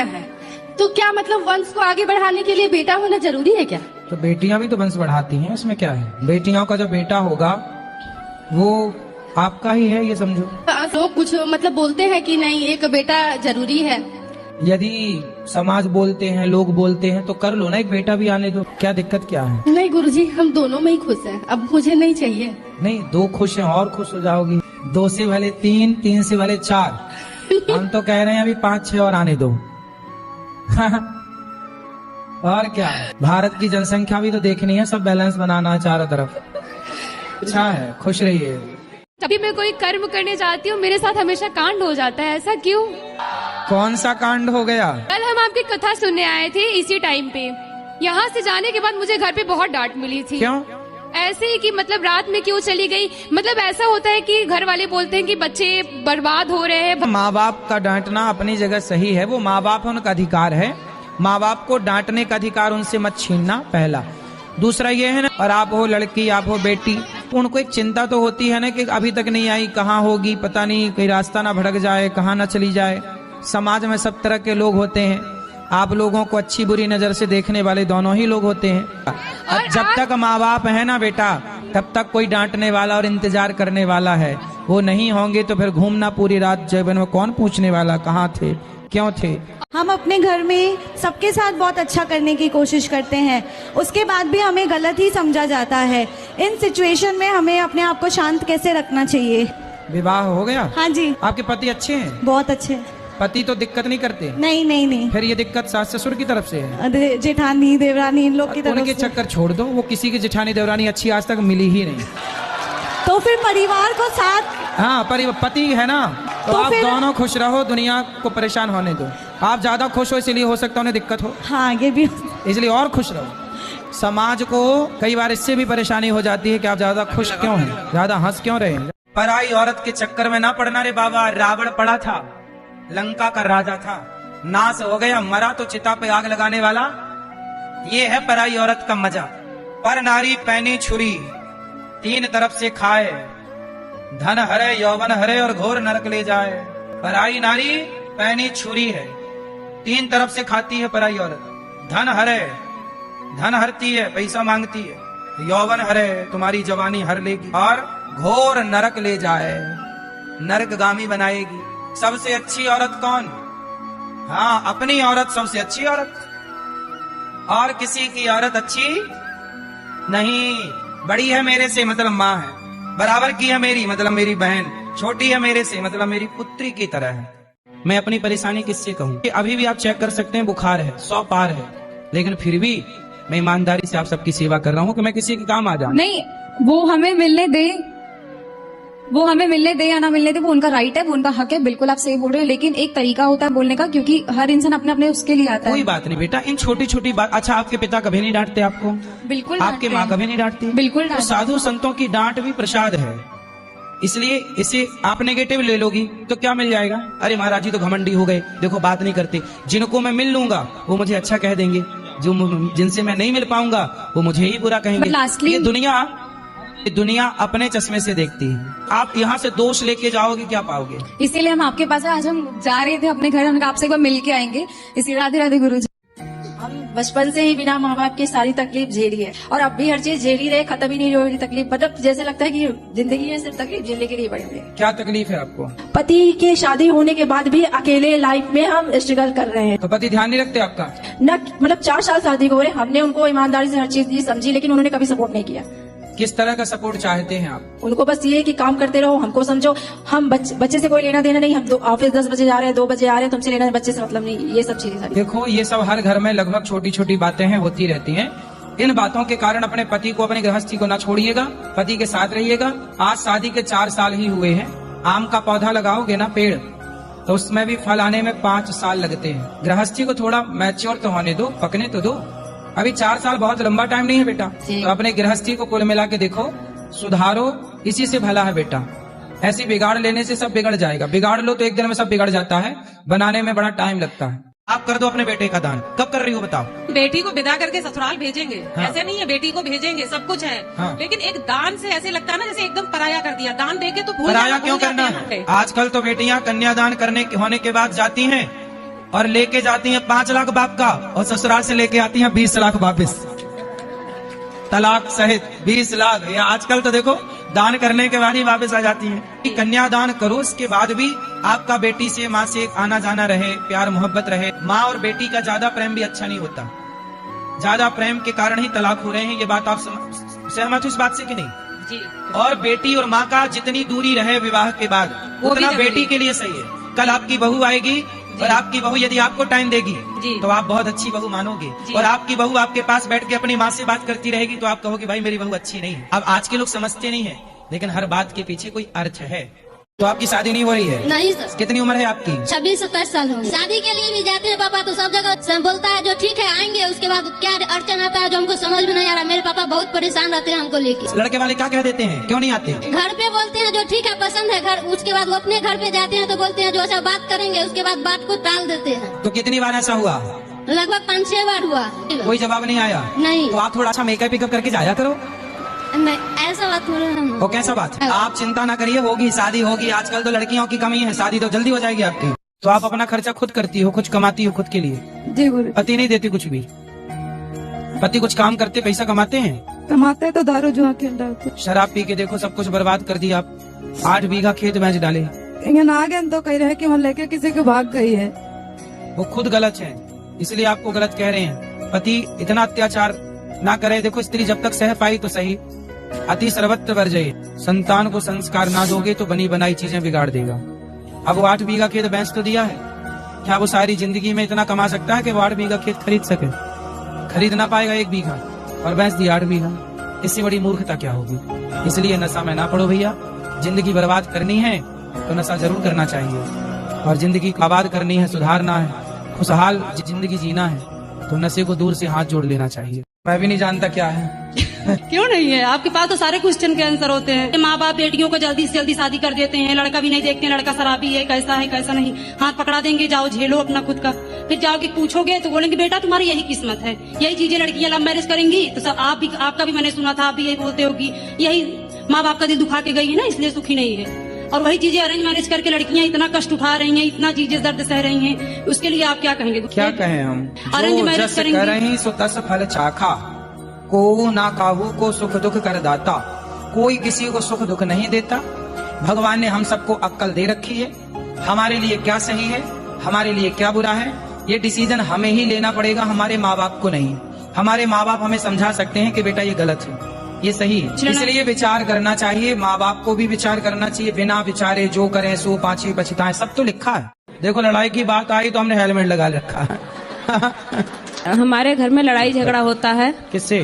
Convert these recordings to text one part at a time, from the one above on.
है। तो क्या मतलब वंश को आगे बढ़ाने के लिए बेटा होना जरूरी है क्या? तो बेटियां भी तो वंश बढ़ाती हैं, उसमें क्या है। बेटियों का जो बेटा होगा वो आपका ही है, ये समझो। लोग कुछ मतलब बोलते हैं कि नहीं एक बेटा जरूरी है। यदि समाज बोलते हैं, लोग बोलते हैं, तो कर लो ना, एक बेटा भी आने दो, क्या दिक्कत क्या है। नहीं गुरुजी, हम दोनों में ही खुश हैं, अब मुझे नहीं चाहिए। नहीं, दो खुश हैं और खुश हो जाओगी। 2 से भले 3, 3 से भले 4। हम तो कह रहे हैं अभी 5-6 और आने दो। और क्या, भारत की जनसंख्या भी तो देखनी है, सब बैलेंस बनाना है चारों तरफ। अच्छा है, खुश रहिए। कभी मैं कोई कर्म करने जाती हूँ, मेरे साथ हमेशा कांड हो जाता है, ऐसा क्यों? कौन सा कांड हो गया? कल हम आपकी कथा सुनने आए थे इसी टाइम पे। यहाँ से जाने के बाद मुझे घर पे बहुत डांट मिली थी। क्यों? ऐसे ही कि मतलब रात में क्यों चली गई। मतलब ऐसा होता है कि घर वाले बोलते हैं कि बच्चे बर्बाद हो रहे हैं। माँ बाप का डांटना अपनी जगह सही है, वो माँ बाप उनका अधिकार है। माँ बाप को डांटने का अधिकार उनसे मत छीनना, पहला। दूसरा ये है ना, और आप हो लड़की, आप हो बेटी, उनको एक चिंता तो होती है ना कि अभी तक नहीं आई, कहाँ होगी पता नहीं, कहीं रास्ता ना भटक जाए, कहाँ ना चली जाए। समाज में सब तरह के लोग होते हैं, आप लोगों को अच्छी बुरी नजर से देखने वाले दोनों ही लोग होते हैं। और जब तक माँ बाप है ना बेटा, तब तक कोई डांटने वाला और इंतजार करने वाला है। वो नहीं होंगे तो फिर घूमना पूरी रात जीवन में, कौन पूछने वाला कहाँ थे, क्यों थे। हम अपने घर में सबके साथ बहुत अच्छा करने की कोशिश करते हैं, उसके बाद भी हमें गलत ही समझा जाता है। इन सिचुएशन में हमें अपने आप को शांत कैसे रखना चाहिए? विवाह हो गया? हाँ जी। आपके पति अच्छे हैं? बहुत अच्छे। पति तो दिक्कत नहीं करते? नहीं नहीं नहीं। फिर ये दिक्कत सास ससुर की तरफ से है? जेठानी देवरानी इन लोग की तरफ उनके से। चक्कर छोड़ दो, वो किसी की जेठानी देवरानी अच्छी आज तक मिली ही नहीं। तो फिर परिवार को साथ, हाँ पति है ना, तो आप फिर दोनों खुश रहो, दुनिया को परेशान होने दो। आप ज्यादा खुश हो इसलिए हो सकता है उन्हें दिक्कत हो। हाँ ये भी, इसलिए और खुश रहो। समाज को कई बार इससे भी परेशानी हो जाती है कि आप ज्यादा खुश क्यों हैं, ज्यादा हंस क्यों रहे हैं। पराई औरत के चक्कर में ना पड़ना रे बाबा। रावण पड़ा था, लंका का राजा था, नाश हो गया, मरा तो चिता पे आग लगाने वाला। ये है पराई औरत का मजा। पर नारी पैनी छुरी, 3 तरफ से खाए, धन हरे यौवन हरे और घोर नरक ले जाए। पराई नारी पैनी छुरी है, 3 तरफ से खाती है पराई औरत। धन हरे, धन हरती है, पैसा मांगती है। यौवन हरे, तुम्हारी जवानी हर लेगी, और घोर नरक ले जाए, नरकगामी बनाएगी। सबसे अच्छी औरत कौन? हाँ, अपनी औरत सबसे अच्छी औरत, और किसी की औरत अच्छी नहीं। बड़ी है मेरे से मतलब माँ है, बराबर की है मेरी मतलब मेरी बहन, छोटी है मेरे से मतलब मेरी पुत्री की तरह है। मैं अपनी परेशानी किससे कहूँ? अभी भी आप चेक कर सकते हैं, बुखार है, 100 पार है, लेकिन फिर भी मैं ईमानदारी से आप सबकी सेवा कर रहा हूँ कि मैं किसी के काम आ जाऊं। नहीं, वो हमें मिलने दे, वो हमें मिलने दे या ना मिलने दे, वो उनका राइट है, वो उनका हक है, बिल्कुल आप सही बोल रहे हैं। लेकिन एक तरीका होता है बोलने का, क्योंकि हर इंसान अपने अपने उसके लिए आता है। कोई बात नहीं बेटा, इन छोटी छोटी बात। अच्छा, आपके पिता कभी नहीं डांटते आपको? बिल्कुल। आपके माँ कभी नहीं डांटती? बिल्कुल। तो साधु संतों की डांट भी प्रसाद है, इसलिए इसे आप नेगेटिव ले लोगी तो क्या मिल जाएगा? अरे महाराज जी तो घमंडी हो गए, देखो बात नहीं करते। जिनको मैं मिल लूंगा वो मुझे अच्छा कह देंगे, जो जिनसे मैं नहीं मिल पाऊंगा वो मुझे ही बुरा कहेंगे। ये दुनिया अपने चश्मे से देखती है। आप यहाँ से दोष लेके जाओगे, क्या पाओगे? इसीलिए हम आपके पास आज हम जा रहे थे अपने घर, हमने आपसे एक बार मिल के आएंगे। इसी राधे राधे गुरु जी। हम बचपन से ही बिना माँ बाप की सारी तकलीफ झेली है, और अब भी हर चीज झेली रहे, खत्म ही नहीं हो रही तकलीफ। मतलब जैसे लगता है कि जिंदगी में सिर्फ तकलीफ झेलने के लिए पड़े हुए। क्या तकलीफ है आपको? पति के शादी होने के बाद भी अकेले लाइफ में हम स्ट्रगल कर रहे हैं। तो पति ध्यान नहीं रखते आपका? न मतलब 4 साल शादी को हो रहे, हमने उनको ईमानदारी से हर चीज दी, समझी, लेकिन उन्होंने कभी सपोर्ट नहीं किया। किस तरह का सपोर्ट चाहते हैं आप? उनको बस ये कि काम करते रहो, हमको समझो, हम बच्चे से कोई लेना देना नहीं, हम ऑफिस 10 बजे जा रहे हैं, 2 बजे आ रहे हैं, तुमसे लेना बच्चे से मतलब नहीं, ये सब चीजें। देखो, ये सब हर घर में लगभग छोटी छोटी बातें हैं, होती रहती हैं। इन बातों के कारण अपने पति को, अपनी गृहस्थी को ना छोड़िएगा, पति के साथ रहिएगा। आज शादी के 4 साल ही हुए हैं। आम का पौधा लगाओगे ना पेड़, तो उसमें भी फल आने में 5 साल लगते हैं। गृहस्थी को थोड़ा मैच्योर तो होने दो, पकने तो दो। अभी 4 साल बहुत लंबा टाइम नहीं है बेटा। तो अपने गृहस्थी को कुल मिला के देखो, सुधारो, इसी से भला है बेटा। ऐसी बिगाड़ लेने से सब बिगड़ जाएगा। बिगाड़ लो तो एक दिन में सब बिगड़ जाता है, बनाने में बड़ा टाइम लगता है। आप कर दो अपने बेटे का दान। कब कर रही हो बताओ? बेटी को विदा करके ससुराल भेजेंगे। हाँ। ऐसे नहीं है, बेटी को भेजेंगे, सब कुछ है। हाँ। लेकिन एक दान से ऐसे लगता है ना जैसे एकदम पराया कर दिया। दान देके तो भूल पराया जाना, क्यों भूल करना जाते है? हैं। आजकल तो बेटियां कन्यादान होने के बाद जाती हैं और लेके जाती हैं 5 लाख बाप का, और ससुराल से लेके आती हैं 20 लाख वापिस, तलाक सहित 20 लाख। या आजकल तो देखो दान करने के बाद ही वापस आ जाती हैं। कन्यादान करो, उसके बाद भी आपका बेटी से, माँ से आना जाना रहे, प्यार मोहब्बत रहे। माँ और बेटी का ज्यादा प्रेम भी अच्छा नहीं होता, ज्यादा प्रेम के कारण ही तलाक हो रहे हैं। ये बात आप सहमत हो इस बात से कि नहीं? जी। और बेटी और माँ का जितनी दूरी रहे विवाह के बाद, वो भी उतना जरूरी बेटी है। के लिए सही है। कल आपकी बहू आएगी और आपकी बहू यदि आपको टाइम देगी जी। तो आप बहुत अच्छी बहू मानोगे, जी। और आपकी बहू आपके पास बैठ के अपनी माँ से बात करती रहेगी तो आप कहोगे भाई मेरी बहू अच्छी नहीं है। अब आज के लोग समझते नहीं है, लेकिन हर बात के पीछे कोई अर्थ है। तो आपकी शादी नहीं हो रही है? नहीं सर। कितनी उम्र है आपकी? 26-27 साल हो गए। शादी के लिए भी जाते हैं पापा तो सब जगह बोलता है जो ठीक है आएंगे, उसके बाद क्या अड़चन आता है जो हमको समझ में नहीं आ रहा। मेरे पापा बहुत परेशान रहते हैं हमको लेके। लड़के वाले क्या कह देते हैं, क्यों नहीं आते? घर पे बोलते हैं जो ठीक है पसंद है घर, उसके बाद वो अपने घर पे जाते हैं तो बोलते हैं जो ऐसा बात करेंगे, उसके बाद बात को टाल देते हैं। तो कितनी बार ऐसा हुआ? लगभग 5-6 बार हुआ। कोई जवाब नहीं आया? नहीं। तो आप थोड़ा सा मेकअप पिकअप करके जाया करो। नहीं ऐसा बात हो रहा है। वो कैसा बात है? आप चिंता ना करिए, होगी शादी होगी। आजकल तो लड़कियों की कमी है, शादी तो जल्दी हो जाएगी आपकी। तो आप अपना खर्चा खुद करती हो, कुछ कमाती हो खुद के लिए? जी गुरु। पति नहीं देती कुछ भी? पति कुछ काम करते पैसा कमाते हैं? कमाते हैं तो दारू जुआ खेल रहा है। शराब पी के देखो सब कुछ बर्बाद कर दिया आप। 8 बीघा खेत बेच डाले। यहाँ आ गए तो कह रहे हैं कि वहाँ लेके किसी को भाग गई है। वो खुद गलत है, इसलिए आपको गलत कह रहे हैं। पति इतना अत्याचार ना करे। देखो स्त्री जब तक सह पाई तो सही, अति सर्वत्र वर्जय। संतान को संस्कार ना दोगे तो बनी बनाई चीजें बिगाड़ देगा। अब वो 8 बीघा खेत बेच तो दिया है, क्या वो सारी जिंदगी में इतना कमा सकता है कि वो 8 बीघा खेत खरीद सके? खरीद ना पाएगा 1 बीघा, और बेच दिया 8 बीघा। इससे बड़ी मूर्खता क्या होगी? इसलिए नशा में ना पड़ो भैया। जिंदगी बर्बाद करनी है तो नशा जरूर करना चाहिए, और जिंदगी को आबाद करनी है, सुधारना है, खुशहाल जिंदगी जीना है तो नशे को दूर से हाथ जोड़ लेना चाहिए। मैं भी नहीं जानता क्या है। क्यों नहीं है? आपके पास तो सारे क्वेश्चन के आंसर होते हैं। माँ बाप बेटियों को जल्दी से जल्दी शादी कर देते हैं, लड़का भी नहीं देखते हैं, लड़का शराबी है कैसा नहीं, हाथ पकड़ा देंगे, जाओ झेलो अपना खुद का। फिर जाओगे पूछोगे तो बोलेंगे बेटा तुम्हारी यही किस्मत है। यही चीजें लड़कियां लव मैरिज करेंगी तो सब आपका भी मैंने सुना था, आप भी यही बोलते होगी। यही माँ बाप का दिल दुखा के गई है ना, इसलिए सुखी नहीं है। और वही चीजें अरेंज मैरिज करके लड़कियां इतना कष्ट उठा रही हैं, इतना चीजें दर्द सह रही हैं, उसके लिए आप क्या कहेंगे? क्या कहें हम? अरेंज मैरिज करेंगे। करहीं सो तस फल चाखा, को ना काहू को सुख दुख कर दाता। कोई किसी को सुख दुख नहीं देता। भगवान ने हम सबको अक्ल दे रखी है, हमारे लिए क्या सही है, हमारे लिए क्या बुरा है, ये डिसीजन हमें ही लेना पड़ेगा, हमारे माँ बाप को नहीं। हमारे माँ बाप हमें समझा सकते हैं कि बेटा ये गलत है, ये सही है, इसलिए विचार करना चाहिए। माँ बाप को भी विचार करना चाहिए। बिना विचारे जो करें सो पाछे पछताएं, सब तो लिखा है। देखो लड़ाई की बात आई तो हमने हेलमेट लगा रखा है। हमारे घर में लड़ाई झगड़ा होता है। किससे?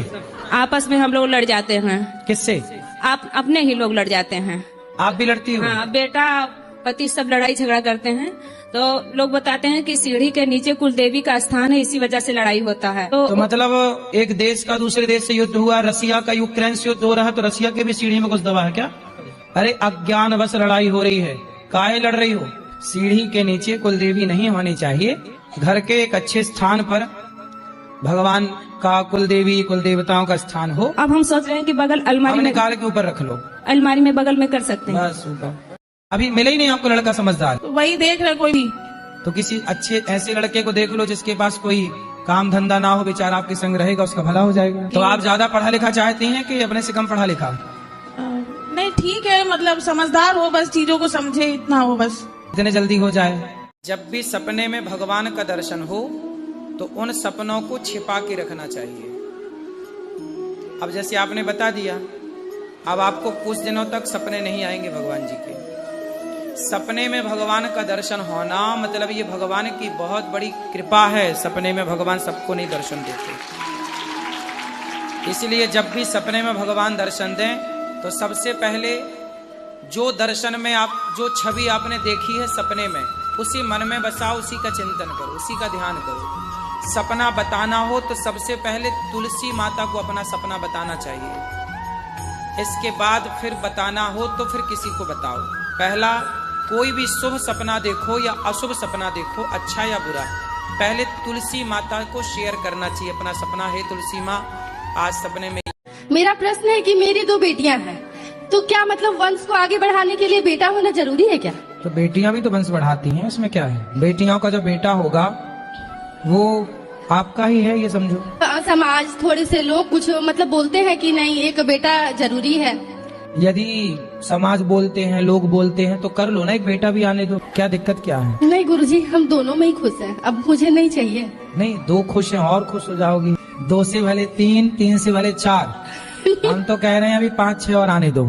आपस में हम लोग लड़ जाते हैं। किससे? आप अपने ही लोग लड़ जाते हैं। आप भी लड़ती हो? हाँ, बेटा पति सब लड़ाई झगड़ा करते हैं। तो लोग बताते हैं कि सीढ़ी के नीचे कुल देवी का स्थान है, इसी वजह से लड़ाई होता है। तो मतलब एक देश का दूसरे देश से युद्ध हुआ, रसिया का यूक्रेन से युद्ध हो रहा है, तो रसिया के भी सीढ़ी में कुछ दबा है क्या? अरे अज्ञानवश लड़ाई हो रही है। काहे लड़ रही हो? सीढ़ी के नीचे कुल देवी नहीं होनी चाहिए। घर के एक अच्छे स्थान पर भगवान का, कुल देवी कुल देवताओं का स्थान हो। अब हम सोच रहे हैं कि बगल अलमारी में, निकाल के ऊपर रख लो, अलमारी में बगल में कर सकते हैं। बस ऊपर। अभी मिले ही नहीं आपको लड़का समझदार, तो वही देख रहे कोई भी। तो किसी अच्छे ऐसे लड़के को देख लो जिसके पास कोई काम धंधा ना हो, बेचारा आपके संग रहेगा, उसका भला हो जाएगा। तो आप ज्यादा पढ़ा लिखा चाहती हैं कि अपने से कम पढ़ा लिखा? नहीं ठीक है, मतलब समझदार हो, बस चीजों को समझे, इतना हो बस, इतने जल्दी हो जाए। जब भी सपने में भगवान का दर्शन हो तो उन सपनों को छिपा के रखना चाहिए। अब जैसे आपने बता दिया, अब आपको कुछ दिनों तक सपने नहीं आएंगे भगवान जी के। सपने में भगवान का दर्शन होना मतलब ये भगवान की बहुत बड़ी कृपा है। सपने में भगवान सबको नहीं दर्शन देते, इसलिए जब भी सपने में भगवान दर्शन दें तो सबसे पहले जो दर्शन में आप, जो छवि आपने देखी है सपने में, उसी मन में बसाओ, उसी का चिंतन करो, उसी का ध्यान करो। सपना बताना हो तो सबसे पहले तुलसी माता को अपना सपना बताना चाहिए। इसके बाद फिर बताना हो तो फिर किसी को बताओ। पहला, कोई भी शुभ सपना देखो या अशुभ सपना देखो, अच्छा या बुरा, पहले तुलसी माता को शेयर करना चाहिए अपना सपना। है तुलसी माँ, आज सपने में। मेरा प्रश्न है कि मेरी 2 बेटियां हैं, तो क्या मतलब वंश को आगे बढ़ाने के लिए बेटा होना जरूरी है क्या? तो बेटियां भी तो वंश बढ़ाती हैं, इसमें क्या है। बेटियों का जो बेटा होगा वो आपका ही है, ये समझो। समाज थोड़े से लोग कुछ मतलब बोलते हैं कि नहीं एक बेटा जरूरी है। यदि समाज बोलते हैं, लोग बोलते हैं, तो कर लो ना, एक बेटा भी आने दो, क्या दिक्कत क्या है। नहीं गुरुजी, हम दोनों में ही खुश हैं, अब मुझे नहीं चाहिए। नहीं, 2 खुश हैं और खुश हो जाओगी। 2 से भले 3, 3 से भले 4। हम तो कह रहे हैं अभी 5-6 और आने दो।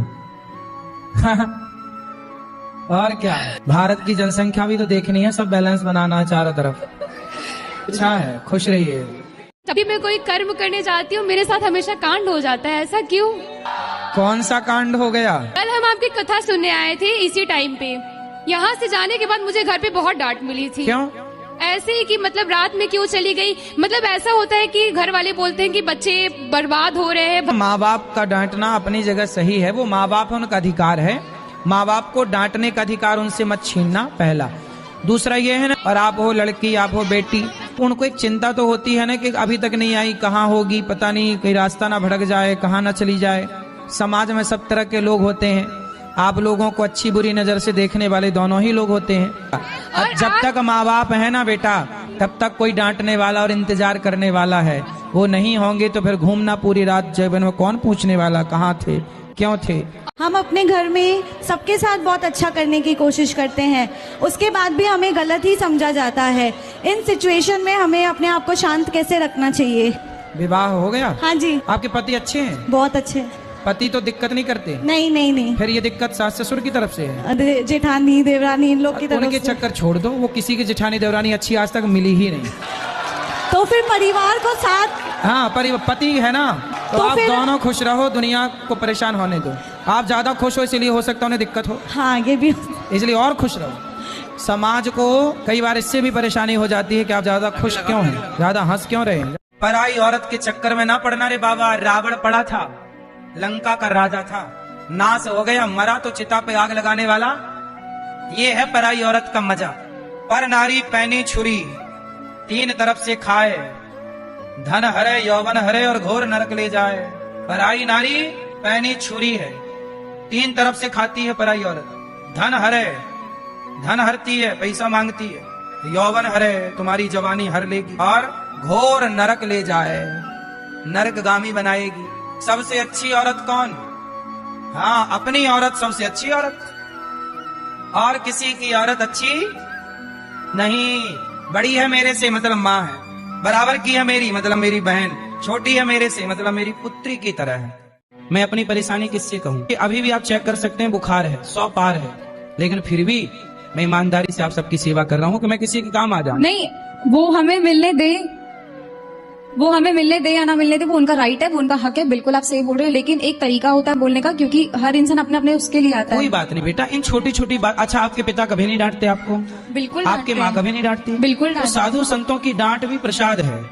और क्या, भारत की जनसंख्या भी तो देखनी है, सब बैलेंस बनाना है चारों तरफ। अच्छा है, खुश रहिए। कभी मैं कोई कर्म करने जाती हूँ, मेरे साथ हमेशा कांड हो जाता है, ऐसा क्यों? कौन सा कांड हो गया? कल हम आपकी कथा सुनने आए थे इसी टाइम पे। यहाँ से जाने के बाद मुझे घर पे बहुत डांट मिली थी। क्यों? ऐसे ही कि मतलब रात में क्यों चली गई। मतलब ऐसा होता है कि घर वाले बोलते हैं कि बच्चे बर्बाद हो रहे हैं। माँ बाप का डांटना अपनी जगह सही है, वो माँ बाप है, उनका अधिकार है। माँ बाप को डांटने का अधिकार उनसे मत छीनना, पहला। दूसरा ये है ना, और आप हो लड़की, आप हो बेटी, उनको एक चिंता तो होती है ना कि अभी तक नहीं आई, कहाँ होगी पता नहीं, कहीं रास्ता ना भटक जाए, कहाँ ना चली जाए। समाज में सब तरह के लोग होते हैं, आप लोगों को अच्छी बुरी नजर से देखने वाले दोनों ही लोग होते हैं। और जब तक माँ बाप है ना बेटा, तब तक कोई डांटने वाला और इंतजार करने वाला है। वो नहीं होंगे तो फिर घूमना पूरी रात जीवन में, कौन पूछने वाला कहाँ थे, क्यों थे। हम अपने घर में सबके साथ बहुत अच्छा करने की कोशिश करते हैं, उसके बाद भी हमें गलत ही समझा जाता है। इन सिचुएशन में हमें अपने आप को शांत कैसे रखना चाहिए। विवाह हो गया? हाँ जी। आपके पति अच्छे हैं? बहुत अच्छे। पति तो दिक्कत नहीं करते? नहीं नहीं नहीं। फिर ये दिक्कत सास ससुर की तरफ से है? जेठानी देवरानी इन लोग की तरफ उनके से। चक्कर छोड़ दो, वो किसी की जेठानी देवरानी अच्छी आज तक मिली ही नहीं। तो फिर परिवार को साथ, हाँ, पति है ना, तो आप फिर दोनों खुश रहो, दुनिया को परेशान होने दो। आप ज्यादा खुश हो इसलिए हो सकता है उन्हें दिक्कत हो। हाँ ये भी, इसलिए और खुश रहो। समाज को कई बार इससे भी परेशानी हो जाती है कि आप ज्यादा खुश क्यों हैं, ज्यादा हंस क्यों रहे हैं। पराई औरत के चक्कर में ना पड़ना रे बाबा। रावण पड़ा था, लंका का राजा था, नाश हो गया, मरा तो चिता पे आग लगाने वाला। ये है पराई औरत का मजा। पर नारी पैनी छुरी, 3 तरफ से खाए, धन हरे यौवन हरे और घोर नरक ले जाए। पराई नारी पैनी छुरी है, 3 तरफ से खाती है पराई औरत। धन हरे, धन हरती है, पैसा मांगती है। यौवन हरे, तुम्हारी जवानी हर लेगी, और घोर नरक ले जाए, नरकगामी बनाएगी। सबसे अच्छी औरत कौन? हाँ, अपनी औरत सबसे अच्छी औरत, और किसी की औरत अच्छी नहीं। बड़ी है मेरे से मतलब माँ है, बराबर की है मेरी मतलब मेरी बहन, छोटी है मेरे से मतलब मेरी पुत्री की तरह है। मैं अपनी परेशानी किससे कहूँ? अभी भी आप चेक कर सकते हैं, बुखार है, 100 पार है, लेकिन फिर भी मैं ईमानदारी से आप सबकी सेवा कर रहा हूँ कि मैं किसी के काम आ जाऊं। नहीं, वो हमें मिलने दे, वो हमें मिलने दे या ना मिलने दे, वो उनका राइट है, वो उनका हक है। बिल्कुल आप सही बोल रहे हैं, लेकिन एक तरीका होता है बोलने का, क्योंकि हर इंसान अपने अपने उसके लिए आता है। कोई बात नहीं बेटा, इन छोटी छोटी बात। अच्छा, आपके पिता कभी नहीं डांटते आपको? बिल्कुल। आपके माँ कभी नहीं डांटती? बिल्कुल। तो साधु संतों की डांट भी प्रसाद है,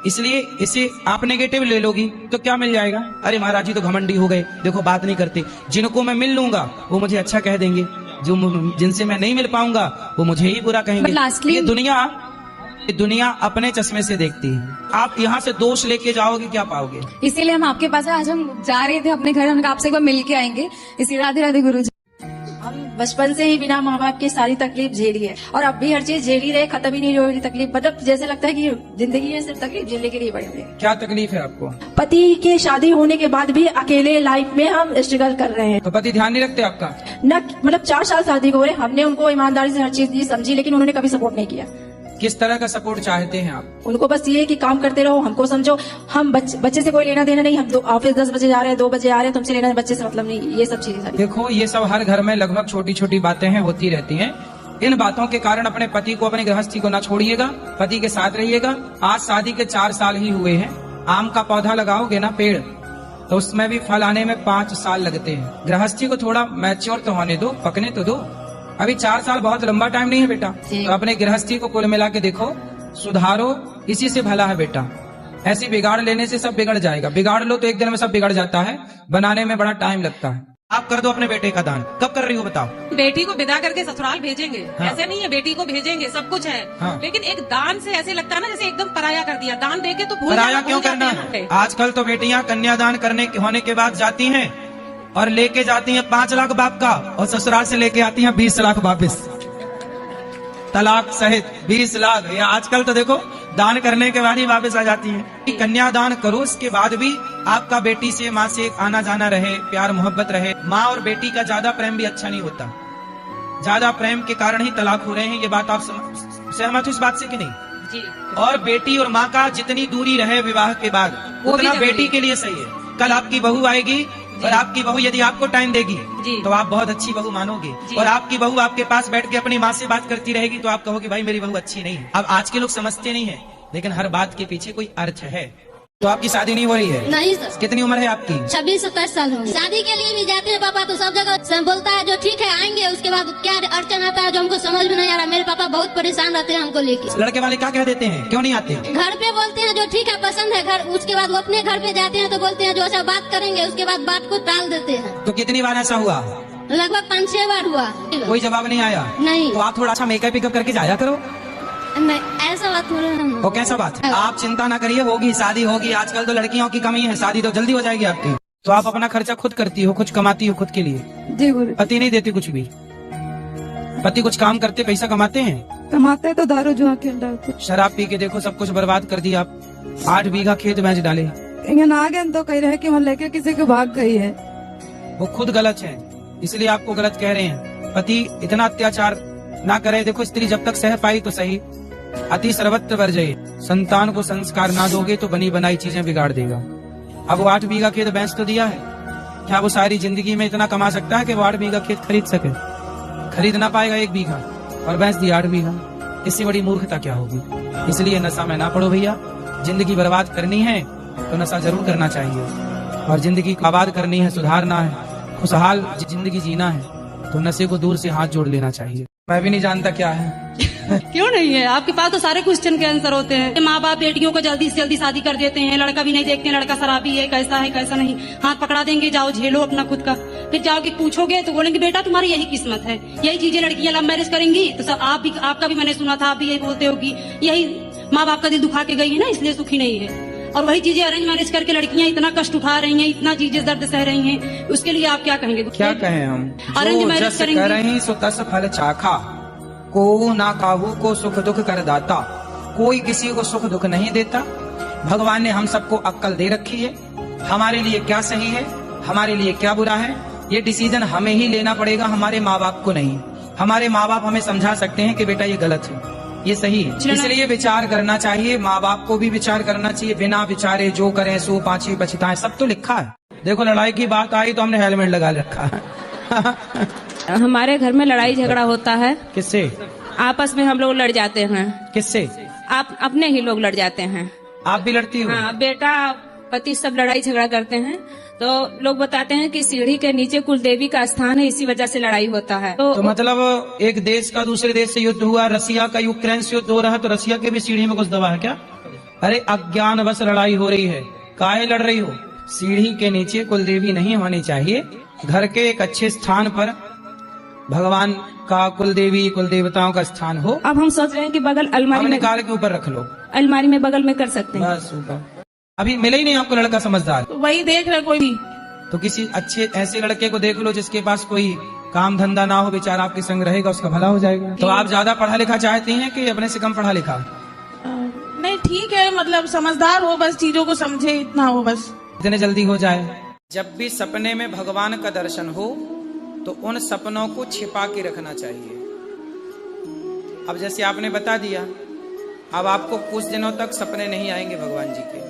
इसलिए इसे आप नेगेटिव ले लोगी तो क्या मिल जाएगा? अरे महाराज जी तो घमंडी हो गए, देखो बात नहीं करते। जिनको मैं मिल लूंगा वो मुझे अच्छा कह देंगे, जो जिनसे मैं नहीं मिल पाऊंगा वो मुझे ही बुरा कहेंगे। ये दुनिया अपने चश्मे से देखती है। आप यहाँ से दोष लेके जाओगे, क्या पाओगे? इसीलिए हम आपके पास आज हम जा रहे थे अपने घर, हमने कहा आपसे एक बार मिल के आएंगे। इसी राधे राधे गुरु जी। हम बचपन से ही बिना माँ बाप की सारी तकलीफ झेली है, और अब भी हर चीज झेली रहे, खत्म ही नहीं हो रही तकलीफ। मतलब जैसे लगता है कि जिंदगी में सिर्फ तकलीफ झेलने के लिए पड़ी है। क्या तकलीफ है आपको? पति के शादी होने के बाद भी अकेले लाइफ में हम स्ट्रगल कर रहे हैं। तो पति ध्यान नहीं रखते आपका? न मतलब 4 साल शादी को हो रहे, हमने उनको ईमानदारी से हर चीज दी समझी, लेकिन उन्होंने कभी सपोर्ट नहीं किया। किस तरह का सपोर्ट चाहते हैं आप? उनको बस ये कि काम करते रहो, हमको समझो, हम बच्चे से कोई लेना देना नहीं, हम ऑफिस 10 बजे जा रहे हैं, 2 बजे आ रहे हैं, तुमसे लेना बच्चे से मतलब नहीं, ये सब चीजें। देखो, ये सब हर घर में लगभग छोटी छोटी बातें हैं, होती रहती हैं। इन बातों के कारण अपने पति को, अपनी गृहस्थी को ना छोड़िएगा, पति के साथ रहिएगा। आज शादी के 4 साल ही हुए हैं। आम का पौधा लगाओगे ना पेड़, तो उसमें भी फल आने में 5 साल लगते हैं। गृहस्थी को थोड़ा मैच्योर तो होने दो, पकने तो दो। अभी 4 साल बहुत लंबा टाइम नहीं है बेटा। तो अपने गृहस्थी को कुल मिला के देखो, सुधारो, इसी से भला है बेटा। ऐसी बिगाड़ लेने से सब बिगड़ जाएगा। बिगाड़ लो तो एक दिन में सब बिगड़ जाता है, बनाने में बड़ा टाइम लगता है। आप कर दो अपने बेटे का दान। कब कर रही हो बताओ? बेटी को विदा करके ससुराल भेजेंगे, हाँ। ऐसे नहीं है, बेटी को भेजेंगे, सब कुछ है, हाँ। लेकिन एक दान से ऐसे लगता है ना जैसे एकदम पराया कर दिया। दान देके तो पराया क्यों करना है? आजकल तो बेटियां कन्यादान करने होने के बाद जाती हैं और लेके जाती हैं 5 लाख बाप का, और ससुराल से लेके आती हैं 20 लाख वापिस, तलाक सहित 20 लाख। या आजकल तो देखो दान करने के बाद ही वापस आ जाती हैं। कन्यादान करो, उसके बाद भी आपका बेटी से, माँ से आना जाना रहे, प्यार मोहब्बत रहे। माँ और बेटी का ज्यादा प्रेम भी अच्छा नहीं होता, ज्यादा प्रेम के कारण ही तलाक हो रहे हैं। ये बात आप सहमत हो इस बात से कि नहीं? जी। और बेटी और माँ का जितनी दूरी रहे विवाह के बाद, उतना बेटी के लिए सही है। कल आपकी बहू आएगी और आपकी बहू यदि आपको टाइम देगी तो आप बहुत अच्छी बहू मानोगे, और आपकी बहू आपके पास बैठ के अपनी माँ से बात करती रहेगी तो आप कहोगे भाई मेरी बहू अच्छी नहीं है। अब आज के लोग समझते नहीं है, लेकिन हर बात के पीछे कोई अर्थ है। तो आपकी शादी नहीं हो रही है? नहीं सर। कितनी उम्र है आपकी? 26-27 साल हो। शादी के लिए भी जाते हैं पापा तो सब जगह बोलता है जो ठीक है आएंगे, उसके बाद क्या अड़चन आता है जो हमको समझ में नहीं आ रहा। मेरे पापा बहुत परेशान रहते हैं हमको लेके। लड़के वाले क्या कह देते हैं, क्यों नहीं आते? घर पे बोलते हैं जो ठीक है पसंद है घर, उसके बाद वो अपने घर पे जाते हैं तो बोलते हैं जो ऐसा बात करेंगे, उसके बाद बात को टाल देते हैं। तो कितनी बार ऐसा हुआ? लगभग 5-6 बार हुआ। कोई जवाब नहीं आया? नहीं। तो आप थोड़ा अच्छा मेकअप वेकअप करके जाया करो। नहीं, ऐसा बात हो रहा है। वो कैसा बात है? आप चिंता ना करिए, होगी शादी होगी। आजकल तो लड़कियों की कमी है, शादी तो जल्दी हो जाएगी आपकी। तो आप अपना खर्चा खुद करती हो, कुछ कमाती हो खुद के लिए? जी गुरु। पति नहीं देते कुछ भी? पति कुछ काम करते, पैसा कमाते हैं? कमाते तो दारू जुआ खेल रहा, शराब पी के देखो सब कुछ बर्बाद कर दिया आप। 8 बीघा खेत बेच डाले। आगे तो कह रहे कि वो लेके किसी को भाग गई है। वो खुद गलत है, इसलिए आपको गलत कह रहे हैं। पति इतना अत्याचार ना करे। देखो स्त्री जब तक सह पाई तो सही, अति सर्वत्र वर्जय। संतान को संस्कार ना दोगे तो बनी बनाई चीजें बिगाड़ देगा। अब वो 8 बीघा खेत बेच तो दिया है, क्या वो सारी जिंदगी में इतना कमा सकता है कि वो 8 बीघा खेत खरीद सके? खरीद ना पाएगा 1 बीघा, और बेच दिया 8 बीघा। इससे बड़ी मूर्खता क्या होगी? इसलिए नशा में ना पड़ो भैया। जिंदगी बर्बाद करनी है तो नशा जरूर करना चाहिए, और जिंदगी को आबाद करनी है, सुधारना है, खुशहाल जिंदगी जीना है तो नशे को दूर से हाथ जोड़ लेना चाहिए। मैं भी नहीं जानता क्या है। क्यों नहीं है? आपके पास तो सारे क्वेश्चन के आंसर होते हैं। माँ बाप बेटियों को जल्दी से जल्दी शादी कर देते हैं, लड़का भी नहीं देखते, लड़का शराबी है, कैसा नहीं। हाथ पकड़ा देंगे, जाओ झेलो अपना खुद का। फिर जाओगे पूछोगे तो बोलेंगे बेटा तुम्हारी यही किस्मत है। यही चीजें लड़कियां लव मैरिज करेंगी तो सब आपका भी मैंने सुना था, आप भी यही बोलते होगी। यही माँ बाप का दिल दुखा के गई है ना, इसलिए सुखी नहीं है। और वही चीजें अरेंज मैरिज करके लड़कियां इतना कष्ट उठा रही हैं, इतना चीजें दर्द सह रही हैं, उसके लिए आप क्या कहेंगे? क्या कहें हम? अरेंज मैरिज करेंगे सो तस फल चाखा, को ना काहू को सुख दुख कर दाता। कोई किसी को सुख दुख नहीं देता। भगवान ने हम सबको अक्ल दे रखी है, हमारे लिए क्या सही है, हमारे लिए क्या बुरा है, ये डिसीजन हमें ही लेना पड़ेगा, हमारे माँ बाप को नहीं। हमारे माँ बाप हमें समझा सकते हैं कि बेटा ये गलत है, ये सही है, इसलिए विचार करना चाहिए। माँ बाप को भी विचार करना चाहिए। बिना विचारे जो करें सो पांचवी पछताएं, सब तो लिखा है। देखो लड़ाई की बात आई तो हमने हेलमेट लगा रखा है। हमारे घर में लड़ाई झगड़ा होता है। किससे? आपस में हम लोग लड़ जाते हैं। किससे? आप अपने ही लोग लड़ जाते हैं। आप भी लड़ती हो? हाँ, बेटा पति सब लड़ाई झगड़ा करते हैं तो लोग बताते हैं कि सीढ़ी के नीचे कुलदेवी का स्थान है, इसी वजह से लड़ाई होता है। तो मतलब एक देश का दूसरे देश से युद्ध हुआ, रसिया का यूक्रेन से युद्ध हो रहा है तो रसिया के भी सीढ़ी में कुछ दबा है क्या? अरे अज्ञानवश लड़ाई हो रही है। काहे लड़ रही हो? सीढ़ी के नीचे कुलदेवी नहीं होनी चाहिए। घर के एक अच्छे स्थान पर भगवान का, कुलदेवी कुल देवताओं का स्थान हो। अब हम सोच रहे हैं कि बगल अलमारी में निकाल के ऊपर रख लो, अलमारी में बगल में कर सकते हैं। बस ऊपर। अभी मिले ही नहीं आपको लड़का समझदार, तो वही देख रहे कोई भी। तो किसी अच्छे ऐसे लड़के को देख लो जिसके पास कोई काम धंधा ना हो, बेचारा आपके संग रहेगा, उसका भला हो जाएगा। तो आप ज्यादा पढ़ा लिखा चाहती हैं कि अपने से कम पढ़ा लिखा? नहीं ठीक है, मतलब समझदार हो, बस चीजों को समझे, इतना हो बस, इतने जल्दी हो जाए। जब भी सपने में भगवान का दर्शन हो तो उन सपनों को छिपा के रखना चाहिए। अब जैसे आपने बता दिया, अब आपको कुछ दिनों तक सपने नहीं आएंगे भगवान जी के।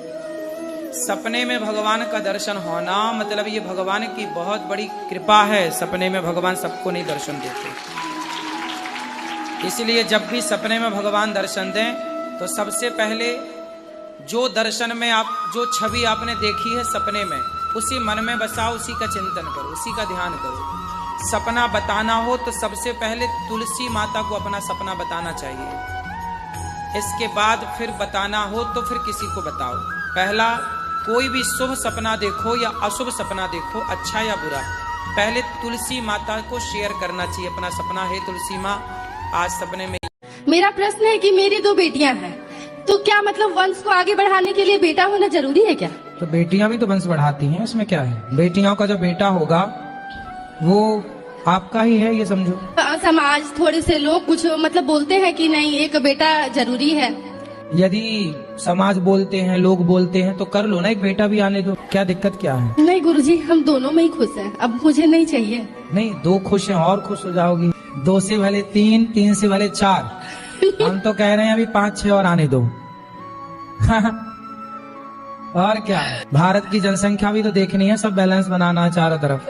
सपने में भगवान का दर्शन होना मतलब ये भगवान की बहुत बड़ी कृपा है। सपने में भगवान सबको नहीं दर्शन देते, इसलिए जब भी सपने में भगवान दर्शन दें तो सबसे पहले जो दर्शन में आप, जो छवि आपने देखी है सपने में, उसी मन में बसाओ, उसी का चिंतन करो, उसी का ध्यान करो। सपना बताना हो तो सबसे पहले तुलसी माता को अपना सपना बताना चाहिए। इसके बाद फिर बताना हो तो फिर किसी को बताओ। पहला, कोई भी शुभ सपना देखो या अशुभ सपना देखो, अच्छा या बुरा, पहले तुलसी माता को शेयर करना चाहिए अपना सपना। है तुलसी माँ, आज सपने में। मेरा प्रश्न है कि मेरी 2 बेटियां हैं, तो क्या मतलब वंश को आगे बढ़ाने के लिए बेटा होना जरूरी है क्या? तो बेटियां भी तो वंश बढ़ाती हैं, उसमें क्या है। बेटियों का जो बेटा होगा वो आपका ही है, ये समझो। समाज थोड़े से लोग कुछ मतलब बोलते हैं कि नहीं एक बेटा जरूरी है। यदि समाज बोलते हैं, लोग बोलते हैं, तो कर लो ना, एक बेटा भी आने दो, क्या दिक्कत क्या है। नहीं गुरुजी, हम दोनों में ही खुश हैं, अब मुझे नहीं चाहिए। नहीं, दो खुश हैं और खुश हो जाओगी। 2 से भले 3, 3 से भले 4। हम तो कह रहे हैं अभी 5-6 और आने दो। और क्या, भारत की जनसंख्या भी तो देखनी है, सब बैलेंस बनाना है चारों तरफ।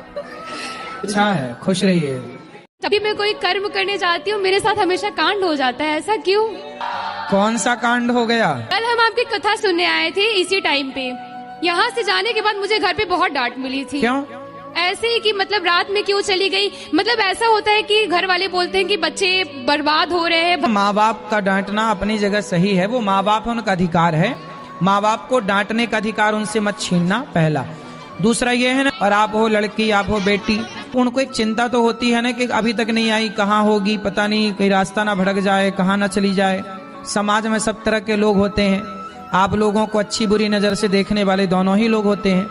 अच्छा है, खुश रहिए। तभी मैं कोई कर्म करने जाती हूँ, मेरे साथ हमेशा कांड हो जाता है, ऐसा क्यों? कौन सा कांड हो गया? कल हम आपकी कथा सुनने आए थे इसी टाइम पे। यहाँ से जाने के बाद मुझे घर पे बहुत डांट मिली थी। क्यों? ऐसे ही कि मतलब रात में क्यों चली गई। मतलब ऐसा होता है कि घर वाले बोलते हैं कि बच्चे बर्बाद हो रहे हैं। माँ बाप का डांटना अपनी जगह सही है, वो माँ बाप है, उनका अधिकार है। माँ बाप को डांटने का अधिकार उनसे मत छीनना, पहला। दूसरा ये है ना, और आप हो लड़की, आप हो बेटी, उनको एक चिंता तो होती है ना कि अभी तक नहीं आई, कहाँ होगी पता नहीं, कहीं रास्ता ना भटक जाए, कहाँ ना चली जाए। समाज में सब तरह के लोग होते हैं, आप लोगों को अच्छी बुरी नजर से देखने वाले दोनों ही लोग होते हैं।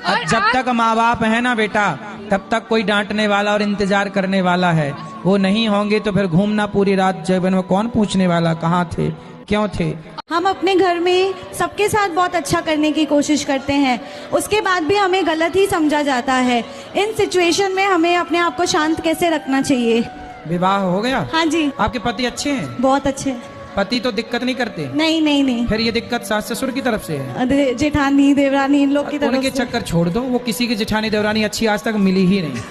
और जब तक माँ बाप है ना बेटा, तब तक कोई डांटने वाला और इंतजार करने वाला है। वो नहीं होंगे तो फिर घूमना पूरी रात जीवन में, कौन पूछने वाला कहाँ थे, क्यों थे। हम अपने घर में सबके साथ बहुत अच्छा करने की कोशिश करते हैं, उसके बाद भी हमें गलत ही समझा जाता है। इन सिचुएशन में हमें अपने आप को शांत कैसे रखना चाहिए। विवाह हो गया? हाँ जी। आपके पति अच्छे हैं? बहुत अच्छे। पति तो दिक्कत नहीं करते? नहीं नहीं नहीं। फिर ये दिक्कत सास ससुर की तरफ से है? जेठानी देवरानी इन लोग की तरफ उनके से। चक्कर छोड़ दो, वो किसी की जेठानी देवरानी अच्छी आज तक मिली ही नहीं।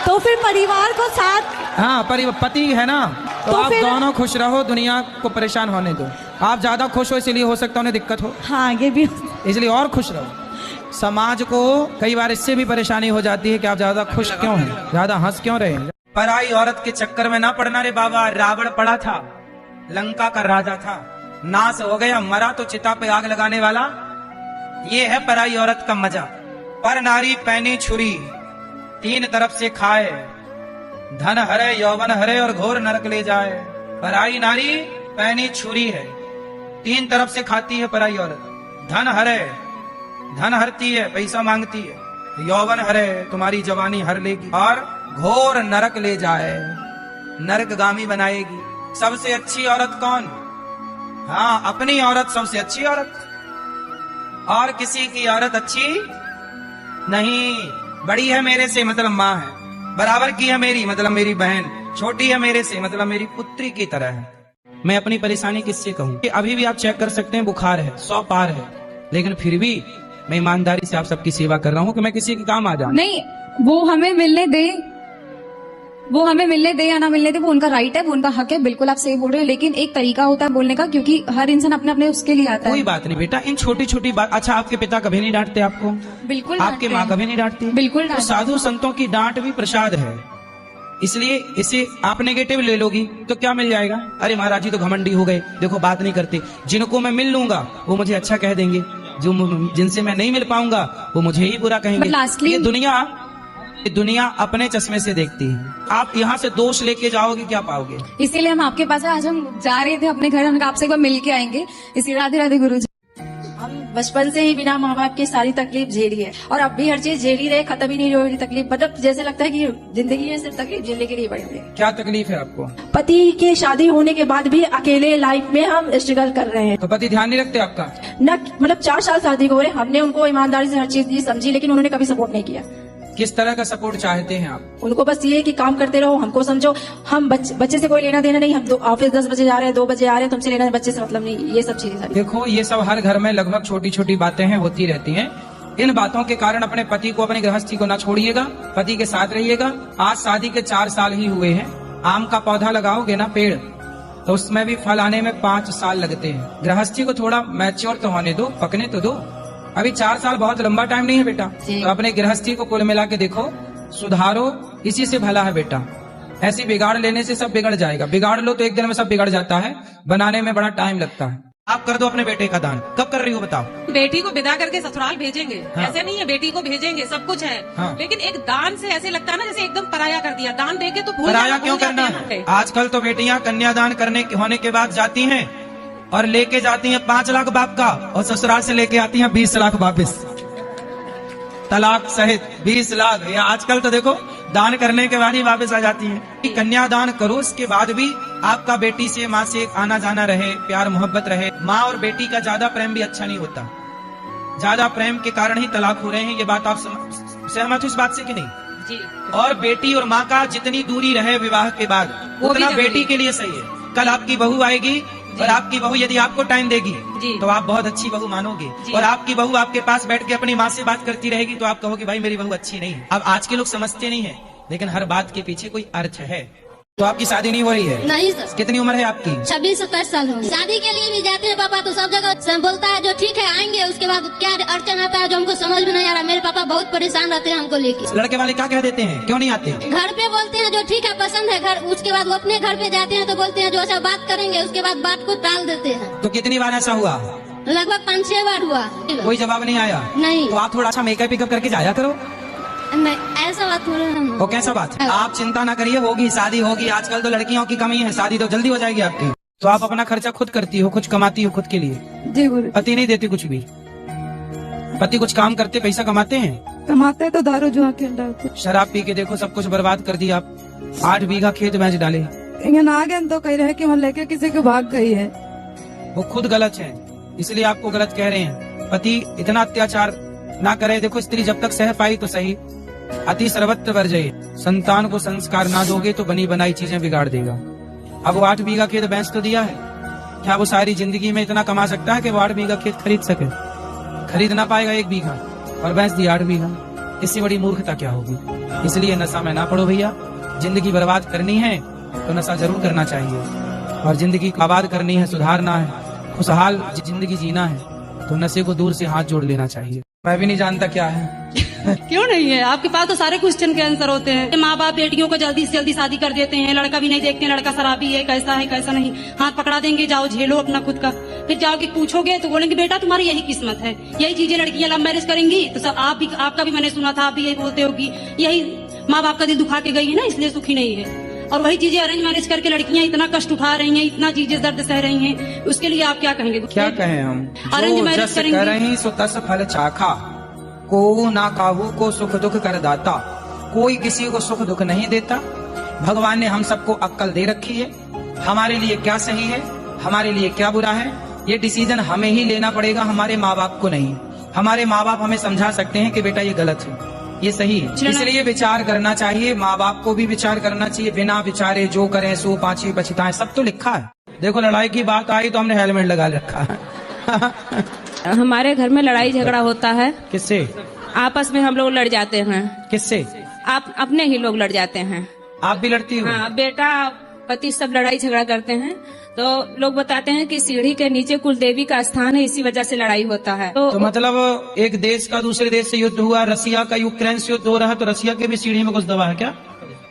तो फिर परिवार को साथ, हाँ पति है ना, तो आप फिर दोनों खुश रहो, दुनिया को परेशान होने दो। आप ज्यादा खुश हो इसलिए हो सकता है उन्हें दिक्कत हो। हाँ ये भी, इसलिए और खुश रहो। समाज को कई बार इससे भी परेशानी हो जाती है कि आप ज्यादा खुश क्यों हैं, ज्यादा हंस क्यों रहे हैं। पराई औरत के चक्कर में ना पड़ना रे बाबा। रावण पड़ा था, लंका का राजा था, नाश हो गया, मरा तो चिता पे आग लगाने वाला। ये है पराई औरत का मजा। पर नारी पैनी छुरी, 3 तरफ से खाए, धन हरे यौवन हरे और घोर नरक ले जाए। पराई नारी पैनी छुरी है, 3 तरफ से खाती है पराई औरत। धन हरे, धन हरती है, पैसा मांगती है। यौवन हरे, तुम्हारी जवानी हर लेगी, और घोर नरक ले जाए, नरकगामी बनाएगी। सबसे अच्छी औरत कौन? हाँ, अपनी औरत सबसे अच्छी औरत, और किसी की औरत अच्छी नहीं। बड़ी है मेरे से मतलब माँ है, बराबर की है मेरी मतलब मेरी बहन, छोटी है मेरे से मतलब मेरी पुत्री की तरह है। मैं अपनी परेशानी किससे कहूँ? अभी भी आप चेक कर सकते हैं, बुखार है, 100 पार है, लेकिन फिर भी मैं ईमानदारी से आप सबकी सेवा कर रहा हूँ कि मैं किसी के काम आ जाऊं। नहीं, वो हमें मिलने दे, वो हमें मिलने दे या ना मिलने दे, वो उनका राइट है, वो उनका हक है। बिल्कुल आप सही बोल रहे हैं, लेकिन एक तरीका होता है बोलने का, क्योंकि हर इंसान अपने अपने उसके लिए आता है। कोई बात नहीं बेटा, इन छोटी छोटी बात। अच्छा, आपके पिता कभी नहीं डांटते आपको? बिल्कुल। आपके माँ कभी नहीं डांटती? बिल्कुल। तो साधु संतों की डांट भी प्रसाद है, इसलिए इसे आप नेगेटिव ले लोगी तो क्या मिल जाएगा? अरे महाराज जी तो घमंडी हो गए, देखो बात नहीं करते। जिनको मैं मिल लूंगा वो मुझे अच्छा कह देंगे, जो जिनसे मैं नहीं मिल पाऊंगा वो मुझे ही बुरा कहेंगे। ये दुनिया अपने चश्मे से देखती है। आप यहाँ से दोष लेके जाओगे, क्या पाओगे? इसीलिए हम आपके पास आज हम जा रहे थे अपने घर, हम आपसे एक बार मिल के आएंगे। इसी राधे राधे गुरुजी। हम बचपन से ही बिना माँ बाप की सारी तकलीफ झेली है, और अब भी हर चीज झेली रहे, खत्म ही नहीं हो रही तकलीफ। मतलब जैसे लगता है कि जिंदगी में सिर्फ तकलीफ झेलने के लिए पड़ी है। क्या तकलीफ है आपको? पति के शादी होने के बाद भी अकेले लाइफ में हम स्ट्रगल कर रहे हैं। तो पति ध्यान नहीं रखते आपका? न मतलब 4 साल शादी को हो रहे, हमने उनको ईमानदारी से हर चीज समझी, लेकिन उन्होंने कभी सपोर्ट नहीं किया। किस तरह का सपोर्ट चाहते हैं आप? उनको बस ये कि काम करते रहो, हमको समझो, हम बच्चे से कोई लेना देना नहीं, हम ऑफिस 10 बजे जा रहे हैं, 2 बजे आ रहे हैं, तुमसे लेना बच्चे से मतलब नहीं, ये सब चीजें। देखो, ये सब हर घर में लगभग छोटी छोटी बातें हैं, होती रहती हैं। इन बातों के कारण अपने पति को, अपनी गृहस्थी को ना छोड़िएगा, पति के साथ रहिएगा। आज शादी के 4 साल ही हुए हैं। आम का पौधा लगाओगे ना पेड़, तो उसमें भी फल आने में 5 साल लगते हैं। गृहस्थी को थोड़ा मैच्योर तो होने दो, पकने तो दो। अभी 4 साल बहुत लंबा टाइम नहीं है बेटा। तो अपने गृहस्थी को कुल मिला के देखो, सुधारो, इसी से भला है बेटा। ऐसी बिगाड़ लेने से सब बिगड़ जाएगा। बिगाड़ लो तो एक दिन में सब बिगड़ जाता है, बनाने में बड़ा टाइम लगता है। आप कर दो अपने बेटे का दान। कब कर रही हो बताओ? बेटी को विदा करके ससुराल भेजेंगे, हाँ। ऐसे नहीं है, बेटी को भेजेंगे, सब कुछ है, हाँ। लेकिन एक दान से ऐसे लगता है ना जैसे एकदम पराया कर दिया। दान देके तो पराया क्यों करना है? आजकल तो बेटियां कन्यादान करने होने के बाद जाती हैं और लेके जाती हैं 5 लाख बाप का, और ससुराल से लेके आती हैं 20 लाख वापिस, तलाक सहित 20 लाख। या आजकल तो देखो दान करने के बाद ही वापस आ जाती हैं। कन्यादान करो, उसके बाद भी आपका बेटी से, माँ से आना जाना रहे, प्यार मोहब्बत रहे। माँ और बेटी का ज्यादा प्रेम भी अच्छा नहीं होता, ज्यादा प्रेम के कारण ही तलाक हो रहे हैं। ये बात आप सहमत हो इस बात से कि नहीं? जी। और बेटी और माँ का जितनी दूरी रहे विवाह के बाद, उतना बेटी के लिए सही है। कल आपकी बहू आएगी और आपकी बहू यदि आपको टाइम देगी तो आप बहुत अच्छी बहू मानोगे, और आपकी बहू आपके पास बैठ के अपनी माँ से बात करती रहेगी तो आप कहोगे भाई मेरी बहू अच्छी नहीं है। अब आज के लोग समझते नहीं है, लेकिन हर बात के पीछे कोई अर्थ है। तो आपकी शादी नहीं हो रही है? नहीं सर। कितनी उम्र है आपकी? 26-27 साल हो। शादी के लिए भी जाते हैं पापा तो सब जगह बोलता है जो ठीक है आएंगे, उसके बाद क्या अड़चन आता है जो हमको समझ में नहीं आ रहा। मेरे पापा बहुत परेशान रहते हैं हमको लेके। लड़के वाले क्या कह देते हैं, क्यों नहीं आते? घर पे बोलते हैं जो ठीक है पसंद है, घर उसके बाद वो अपने घर पे जाते हैं तो बोलते हैं जो ऐसा बात करेंगे, उसके बाद बात को टाल देते हैं। तो कितनी बार ऐसा हुआ? लगभग 5-6 बार हुआ। कोई जवाब नहीं आया? नहीं। तो आप थोड़ा अच्छा मेकअप वेकअप करके जाया करो। नहीं, ऐसा बात हो रहा है। वो कैसा बात है? आप चिंता ना करिए, होगी शादी होगी। आजकल तो लड़कियों की कमी है, शादी तो जल्दी हो जाएगी आपकी। तो आप अपना खर्चा खुद करती हो, कुछ कमाती हो खुद के लिए? जी गुरु। पति नहीं देती कुछ भी? पति कुछ काम करते, पैसा कमाते हैं? कमाते तो दारू जुआ खेल रहे थे। शराब पी के देखो सब कुछ बर्बाद कर दिया आप। 8 बीघा खेत बेच डाले। यहाँ ना गए तो कह रहे कि वो लेके किसी के भाग गई है। वो खुद गलत है, इसलिए आपको गलत कह रहे हैं। पति इतना अत्याचार ना करे। देखो स्त्री जब तक सह पाई तो सही, अति सर्वत्र वर्जय। संतान को संस्कार ना दोगे तो बनी बनाई चीजें बिगाड़ देगा। अब वो 8 बीघा खेत बेच तो दिया है, क्या वो सारी जिंदगी में इतना कमा सकता है कि वो 8 बीघा खेत खरीद सके? खरीद ना पाएगा 1 बीघा, और बेच दिया 8 बीघा। इससे बड़ी मूर्खता क्या होगी? इसलिए नशा में ना पड़ो भैया। जिंदगी बर्बाद करनी है तो नशा जरूर करना चाहिए, और जिंदगी को आबाद करनी है, सुधारना है, खुशहाल जिंदगी जीना है तो नशे को दूर से हाथ जोड़ लेना चाहिए। मैं भी नहीं जानता क्या है। क्यों नहीं है? आपके पास तो सारे क्वेश्चन के आंसर होते हैं। माँ बाप बेटियों को जल्दी से जल्दी शादी कर देते हैं, लड़का भी नहीं देखते, लड़का शराबी है, कैसा है कैसा नहीं, हाथ पकड़ा देंगे, जाओ झेलो अपना खुद का। फिर जाओगे पूछोगे तो बोलेंगे बेटा तुम्हारी यही किस्मत है। यही चीजें लड़कियां लव मैरिज करेंगी तो सब आप भी, आपका भी मैंने सुना था, आप भी यही बोलते होगी, यही माँ बाप का दिल दुखा के गई है ना, इसलिए सुखी नहीं है। और वही चीजें अरेंज मैरिज करके लड़कियां इतना कष्ट उठा रही हैं, इतना चीजें दर्द सह रही हैं, उसके लिए आप क्या कहेंगे? क्या कहें हम? अरेंज मैरिज करेंगे सो तस फल चाखा, को ना काहू को सुख दुख कर दाता। कोई किसी को सुख दुख नहीं देता। भगवान ने हम सबको अक्ल दे रखी है, हमारे लिए क्या सही है, हमारे लिए क्या बुरा है, ये डिसीजन हमें ही लेना पड़ेगा, हमारे माँ बाप को नहीं। हमारे माँ बाप हमें समझा सकते हैं कि बेटा ये गलत है, ये सही है, इसलिए विचार करना चाहिए। माँ बाप को भी विचार करना चाहिए। बिना विचारे जो करें सो पाछे पछताएं, सब तो लिखा है। देखो लड़ाई की बात आई तो हमने हेलमेट लगा रखा है। हमारे घर में लड़ाई झगड़ा होता है। किससे? आपस में हम लोग लड़ जाते हैं। किससे? आप अपने ही लोग लड़ जाते हैं। आप भी लड़ती हो? हाँ, बेटा पति सब लड़ाई झगड़ा करते हैं तो लोग बताते हैं कि सीढ़ी के नीचे कुलदेवी का स्थान है, इसी वजह से लड़ाई होता है। तो मतलब एक देश का दूसरे देश से युद्ध हुआ, रसिया का यूक्रेन से युद्ध हो रहा है तो रसिया के भी सीढ़ी में कुछ दबा है क्या?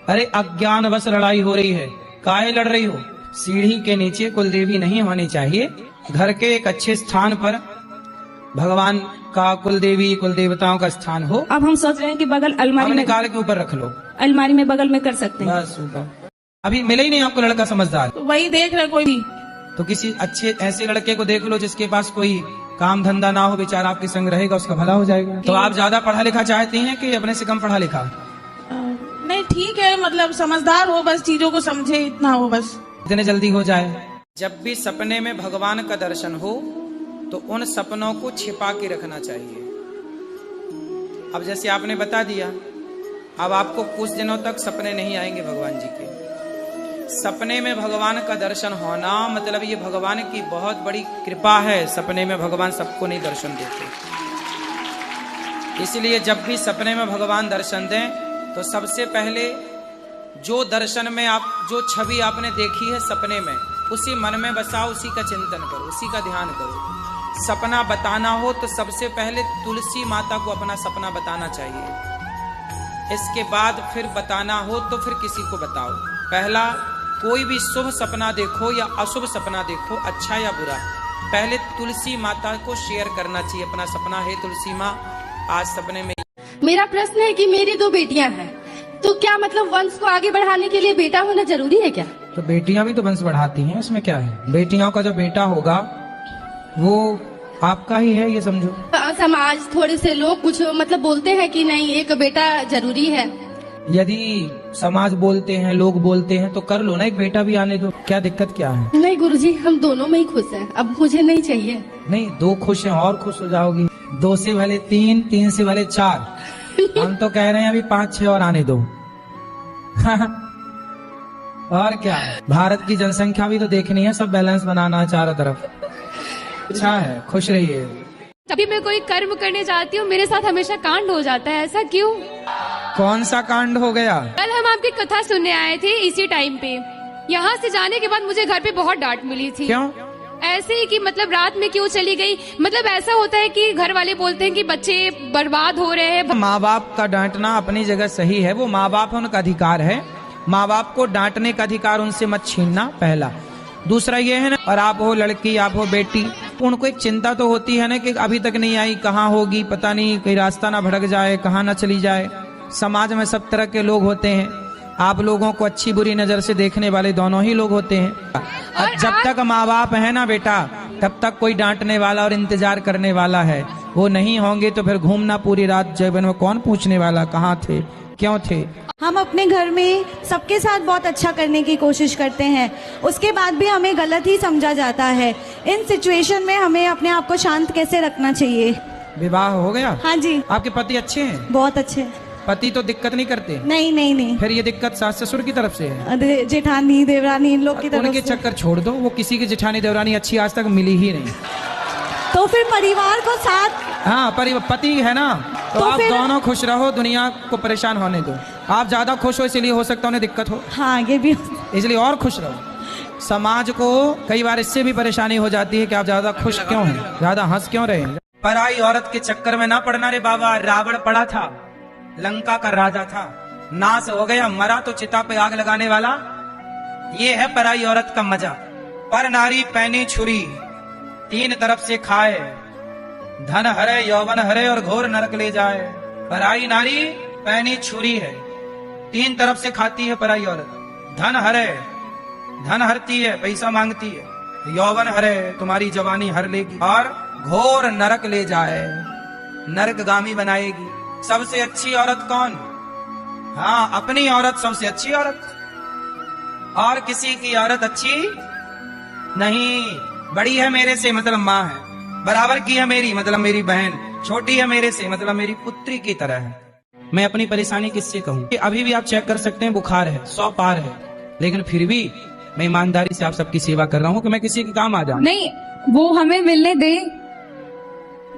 अरे अज्ञान बस लड़ाई हो रही है। काहे लड़ रही हो? सीढ़ी के नीचे कुलदेवी नहीं होनी चाहिए। घर के एक अच्छे स्थान पर भगवान का, कुलदेवी कुल देवताओं का स्थान हो। अब हम सोच रहे हैं कि बगल अलमारी में निकाल के ऊपर रख लो, अलमारी में बगल में कर सकते हैं। बस ऊपर। अभी मिले ही नहीं आपको लड़का समझदार, तो वही देख रहे कोई भी। तो किसी अच्छे ऐसे लड़के को देख लो जिसके पास कोई काम धंधा ना हो, बेचारा आपके संग रहेगा, उसका भला हो जाएगा। तो आप ज्यादा पढ़ा लिखा चाहती हैं कि अपने से कम पढ़ा लिखा? नहीं ठीक है, मतलब समझदार हो, बस चीजों को समझे, इतना हो बस, इतने जल्दी हो जाए। जब भी सपने में भगवान का दर्शन हो तो उन सपनों को छिपा के रखना चाहिए। अब जैसे आपने बता दिया, अब आपको कुछ दिनों तक सपने नहीं आएंगे भगवान जी के। सपने में भगवान का दर्शन होना मतलब ये भगवान की बहुत बड़ी कृपा है। सपने में भगवान सबको नहीं दर्शन देते, इसलिए जब भी सपने में भगवान दर्शन दें तो सबसे पहले जो दर्शन में आप, जो छवि आपने देखी है सपने में, उसी मन में बसाओ, उसी का चिंतन करो, उसी का ध्यान करो। सपना बताना हो तो सबसे पहले तुलसी माता को अपना सपना बताना चाहिए। इसके बाद फिर बताना हो तो फिर किसी को बताओ। पहला, कोई भी शुभ सपना देखो या अशुभ सपना देखो, अच्छा या बुरा, पहले तुलसी माता को शेयर करना चाहिए अपना सपना। है तुलसी माँ, आज सपने में। मेरा प्रश्न है कि मेरी 2 बेटियां हैं, तो क्या मतलब वंश को आगे बढ़ाने के लिए बेटा होना जरूरी है क्या? तो बेटियां भी तो वंश बढ़ाती हैं, इसमें क्या है। बेटियों का जो बेटा होगा वो आपका ही है, ये समझो। समाज थोड़े से लोग कुछ मतलब बोलते हैं कि नहीं एक बेटा जरूरी है। यदि समाज बोलते हैं, लोग बोलते हैं, तो कर लो ना, एक बेटा भी आने दो, क्या दिक्कत क्या है। नहीं गुरुजी, हम दोनों में ही खुश हैं, अब मुझे नहीं चाहिए। नहीं, दो खुश हैं और खुश हो जाओगी। 2 से भले 3, 3 से भले 4, हम तो कह रहे हैं अभी 5, 6 और आने दो। और क्या, भारत की जनसंख्या भी तो देखनी है, सब बैलेंस बनाना है चारों तरफ। अच्छा है, खुश रहिए। कभी मैं कोई कर्म करने जाती हूँ, मेरे साथ हमेशा कांड हो जाता है, ऐसा क्यों? कौन सा कांड हो गया? कल हम आपकी कथा सुनने आए थे इसी टाइम पे। यहाँ से जाने के बाद मुझे घर पे बहुत डांट मिली थी। क्यों? ऐसे ही कि मतलब रात में क्यों चली गई। मतलब ऐसा होता है कि घर वाले बोलते हैं कि बच्चे बर्बाद हो रहे हैं। माँ बाप का डांटना अपनी जगह सही है, वो माँ बाप है, उनका अधिकार है। माँ बाप को डांटने का अधिकार उनसे मत छीनना, पहला। दूसरा ये है ना, और आप हो लड़की, आप हो बेटी, उनको एक चिंता तो होती है ना कि अभी तक नहीं आई, कहाँ होगी पता नहीं, कहीं रास्ता ना भटक जाए, कहाँ ना चली जाए। समाज में सब तरह के लोग होते हैं, आप लोगों को अच्छी बुरी नजर से देखने वाले दोनों ही लोग होते हैं। और जब तक माँ बाप है ना बेटा, तब तक कोई डांटने वाला और इंतजार करने वाला है। वो नहीं होंगे तो फिर घूमना पूरी रात जीवन में, कौन पूछने वाला कहाँ थे, क्यों थे। हम अपने घर में सबके साथ बहुत अच्छा करने की कोशिश करते हैं, उसके बाद भी हमें गलत ही समझा जाता है। इन सिचुएशन में हमें अपने आप को शांत कैसे रखना चाहिए। विवाह हो गया? हाँ जी। आपके पति अच्छे हैं? बहुत अच्छे। पति तो दिक्कत नहीं करते? नहीं नहीं नहीं। फिर ये दिक्कत सास ससुर की तरफ से है? जेठानी देवरानी इन लोग की तरफ उनके से। चक्कर छोड़ दो, वो किसी की जेठानी देवरानी अच्छी आज तक मिली ही नहीं। तो फिर परिवार को साथ, हाँ, पति है ना, तो आप फिर दोनों खुश रहो, दुनिया को परेशान होने दो। आप ज्यादा खुश हो इसलिए हो सकता है उन्हें दिक्कत हो। हाँ ये भी, इसलिए और खुश रहो। समाज को कई बार इससे भी परेशानी हो जाती है कि आप ज्यादा खुश क्यों हैं, ज्यादा हंस क्यों रहे हैं। पराई औरत के चक्कर में ना पड़ना रे बाबा। रावण पड़ा था, लंका का राजा था, नाश हो गया, मरा तो चिता पे आग लगाने वाला। ये है पराई औरत का मजा। पर नारी पैनी छुरी, 3 तरफ से खाए, धन हरे, यौवन हरे और घोर नरक ले जाए। पराई नारी पैनी छुरी है, 3 तरफ से खाती है पराई औरत। धन हरे, धन हरती है, पैसा मांगती है। यौवन हरे, तुम्हारी जवानी हर लेगी, और घोर नरक ले जाए, नरकगामी बनाएगी। सबसे अच्छी औरत कौन? हाँ, अपनी औरत सबसे अच्छी औरत, और किसी की औरत अच्छी नहीं। बड़ी है मेरे से मतलब माँ है, बराबर की है मेरी मतलब मेरी बहन, छोटी है मेरे से मतलब मेरी पुत्री की तरह है। मैं अपनी परेशानी किससे कहूँ? कि अभी भी आप चेक कर सकते हैं, बुखार है, 100 पार है, लेकिन फिर भी मैं ईमानदारी से आप सबकी सेवा कर रहा हूँ कि मैं किसी के काम आ जाऊँ। नहीं, वो हमें मिलने दे,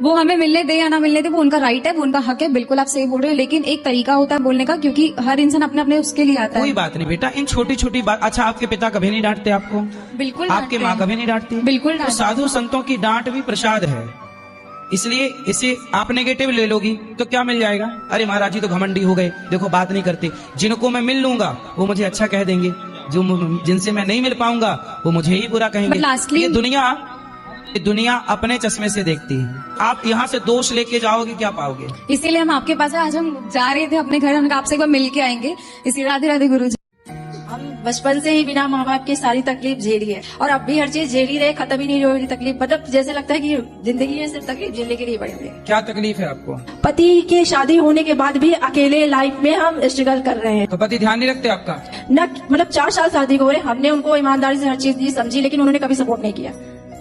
वो हमें मिलने दे या ना मिलने दे, वो उनका राइट है, वो उनका हक है, बिल्कुल आप सही बोल रहे हो। लेकिन एक तरीका होता है बोलने का, क्योंकि हर इंसान अपने अपने उसके लिए आता है। कोई बात नहीं बेटा, इन छोटी छोटी बात। अच्छा, आपके पिता कभी नहीं डांटते आपको? बिल्कुल। आपके माँ कभी नहीं डांटती? बिल्कुल। तो साधु संतों की डांट भी प्रसाद है, इसलिए इसे आप नेगेटिव ले लोगी तो क्या मिल जाएगा? अरे महाराज जी तो घमंडी हो गए, देखो बात नहीं करते। जिनको मैं मिल लूंगा वो मुझे अच्छा कह देंगे, जो जिनसे मैं नहीं मिल पाऊंगा वो मुझे ही बुरा कहेंगे। ये दुनिया अपने चश्मे से देखती है। आप यहाँ से दोष लेके जाओगे, क्या पाओगे? इसीलिए हम आपके पास आज हम जा रहे थे अपने घर, हम आपसे एक बार मिल के आएंगे। इसी राधे राधे गुरु जी। हम बचपन से ही बिना माँ बाप के सारी तकलीफ झेली है, और अब भी हर चीज झेली रहे, खत्म ही नहीं हो रही तकलीफ। मतलब जैसे लगता है कि जिंदगी में सिर्फ तकलीफ झेलने के लिए बड़ी है। क्या तकलीफ है आपको? पति के शादी होने के बाद भी अकेले लाइफ में हम स्ट्रगल कर रहे हैं। तो पति ध्यान नहीं रखते आपका? न मतलब 4 साल शादी को हो रहे, हमने उनको ईमानदारी से हर चीज दी समझी, लेकिन उन्होंने कभी सपोर्ट नहीं किया।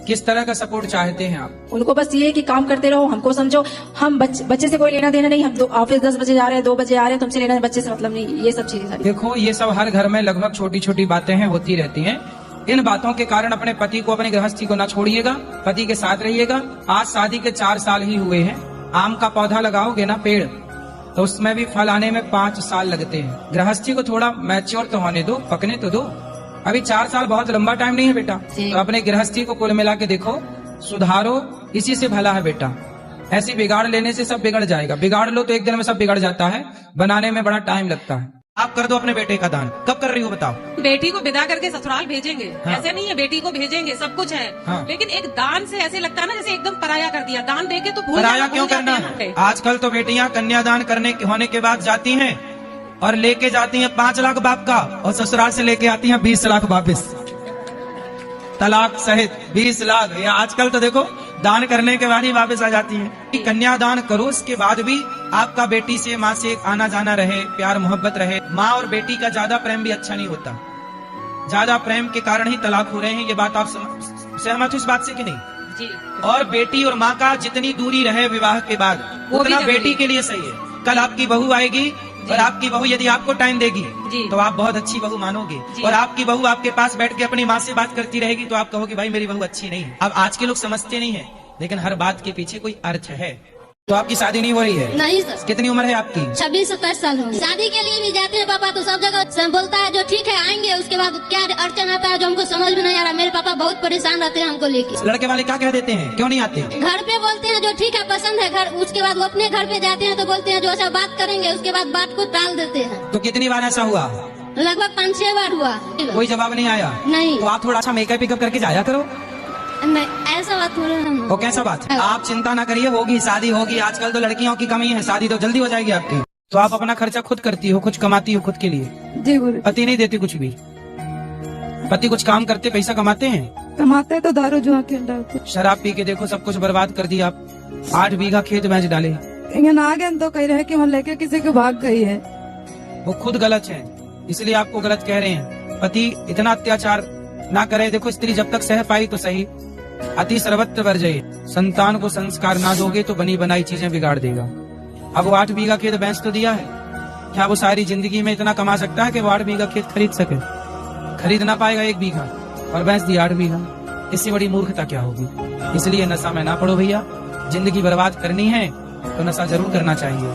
किस तरह का सपोर्ट चाहते हैं आप? उनको बस ये कि काम करते रहो, हमको समझो, हम बच्चे से कोई लेना देना नहीं, हम ऑफिस 10 बजे जा रहे हैं, 2 बजे आ रहे हैं, तुमसे लेना बच्चे से मतलब नहीं, ये सब चीजें सारी। देखो, ये सब हर घर में लगभग छोटी छोटी बातें हैं, होती रहती हैं। इन बातों के कारण अपने पति को, अपनी गृहस्थी को ना छोड़िएगा, पति के साथ रहिएगा। आज शादी के 4 साल ही हुए हैं। आम का पौधा लगाओगे ना पेड़, तो उसमें भी फल आने में 5 साल लगते हैं। गृहस्थी को थोड़ा मैच्योर तो होने दो, पकने तो दो। अभी 4 साल बहुत लंबा टाइम नहीं है बेटा। तो अपने गृहस्थी को कुल मिला के देखो, सुधारो, इसी से भला है बेटा। ऐसी बिगाड़ लेने से सब बिगड़ जाएगा। बिगाड़ लो तो एक दिन में सब बिगड़ जाता है, बनाने में बड़ा टाइम लगता है। आप कर दो अपने बेटे का दान। कब कर रही हो बताओ? बेटी को विदा करके ससुराल भेजेंगे, हाँ। ऐसे नहीं है, बेटी को भेजेंगे, सब कुछ है। हाँ। लेकिन एक दान से ऐसे लगता है ना जैसे एकदम पराया कर दिया। दान देके तो पराया क्यों करना है? आजकल तो बेटियां कन्यादान करने होने के बाद जाती हैं और लेके जाती हैं 5 लाख बाप का, और ससुराल से लेके आती हैं 20 लाख वापिस, तलाक सहित 20 लाख। या आजकल तो देखो दान करने के बाद ही वापस आ जाती हैं। कन्यादान करो, उसके बाद भी आपका बेटी से, माँ से आना जाना रहे, प्यार मोहब्बत रहे। माँ और बेटी का ज्यादा प्रेम भी अच्छा नहीं होता, ज्यादा प्रेम के कारण ही तलाक हो रहे हैं। ये बात आप सहमत हो इस बात से कि नहीं? जी। और बेटी और माँ का जितनी दूरी रहे विवाह के बाद, उतना बेटी के लिए सही है। कल आपकी बहू आएगी और आपकी बहू यदि आपको टाइम देगी तो आप बहुत अच्छी बहू मानोगे, और आपकी बहू आपके पास बैठ के अपनी माँ से बात करती रहेगी तो आप कहोगे भाई मेरी बहू अच्छी नहीं है। अब आज के लोग समझते नहीं है, लेकिन हर बात के पीछे कोई अर्थ है। तो आपकी शादी नहीं हो रही है? नहीं सर। कितनी उम्र है आपकी? 26-27 साल हो। शादी के लिए भी जाते हैं पापा तो सब जगह बोलता है जो ठीक है आएंगे, उसके बाद क्या अड़चन आता है जो हमको समझ में नहीं आ रहा। मेरे पापा बहुत परेशान रहते हैं हमको लेके। लड़के वाले क्या कह देते हैं, क्यों नहीं आते? घर पे बोलते हैं जो ठीक है पसंद है घर, उसके बाद वो अपने घर पे जाते हैं तो बोलते हैं जो ऐसा बात करेंगे, उसके बाद बात को टाल देते हैं। तो कितनी बार ऐसा हुआ? लगभग 5-6 बार हुआ। कोई जवाब नहीं आया? नहीं। तो आप थोड़ा अच्छा मेकअप पिकअप करके जाया करो। नहीं, ऐसा बात हो रहा है। वो कैसा बात? आप चिंता ना करिए, होगी शादी होगी। आजकल तो लड़कियों की कमी है, शादी तो जल्दी हो जाएगी आपकी। तो आप अपना खर्चा खुद करती हो, कुछ कमाती हो खुद के लिए? जी गुरु। पति नहीं देती कुछ भी? पति कुछ काम करते, पैसा कमाते हैं? कमाते तो दारू जुआ खेल रहे थे। शराब पी के देखो सब कुछ बर्बाद कर दिया आप। 8 बीघा खेत बेच डाले। यहाँ ना गए तो कह रहे कि वो लेके किसी के भाग गई है। वो खुद गलत है, इसलिए आपको गलत कह रहे हैं। पति इतना अत्याचार ना करे। देखो स्त्री जब तक सह पाई तो सही, अति सर्वत्र वर्जय। संतान को संस्कार ना दोगे तो बनी बनाई चीजें बिगाड़ देगा। अब वो 8 बीघा खेत बेच तो दिया है, क्या वो सारी जिंदगी में इतना कमा सकता है कि वो 8 बीघा खेत खरीद सके? खरीद ना पाएगा 1 बीघा, और बेच दिया 8 बीघा। इससे बड़ी मूर्खता क्या होगी? इसलिए नशा में ना पड़ो भैया। जिंदगी बर्बाद करनी है तो नशा जरूर करना चाहिए,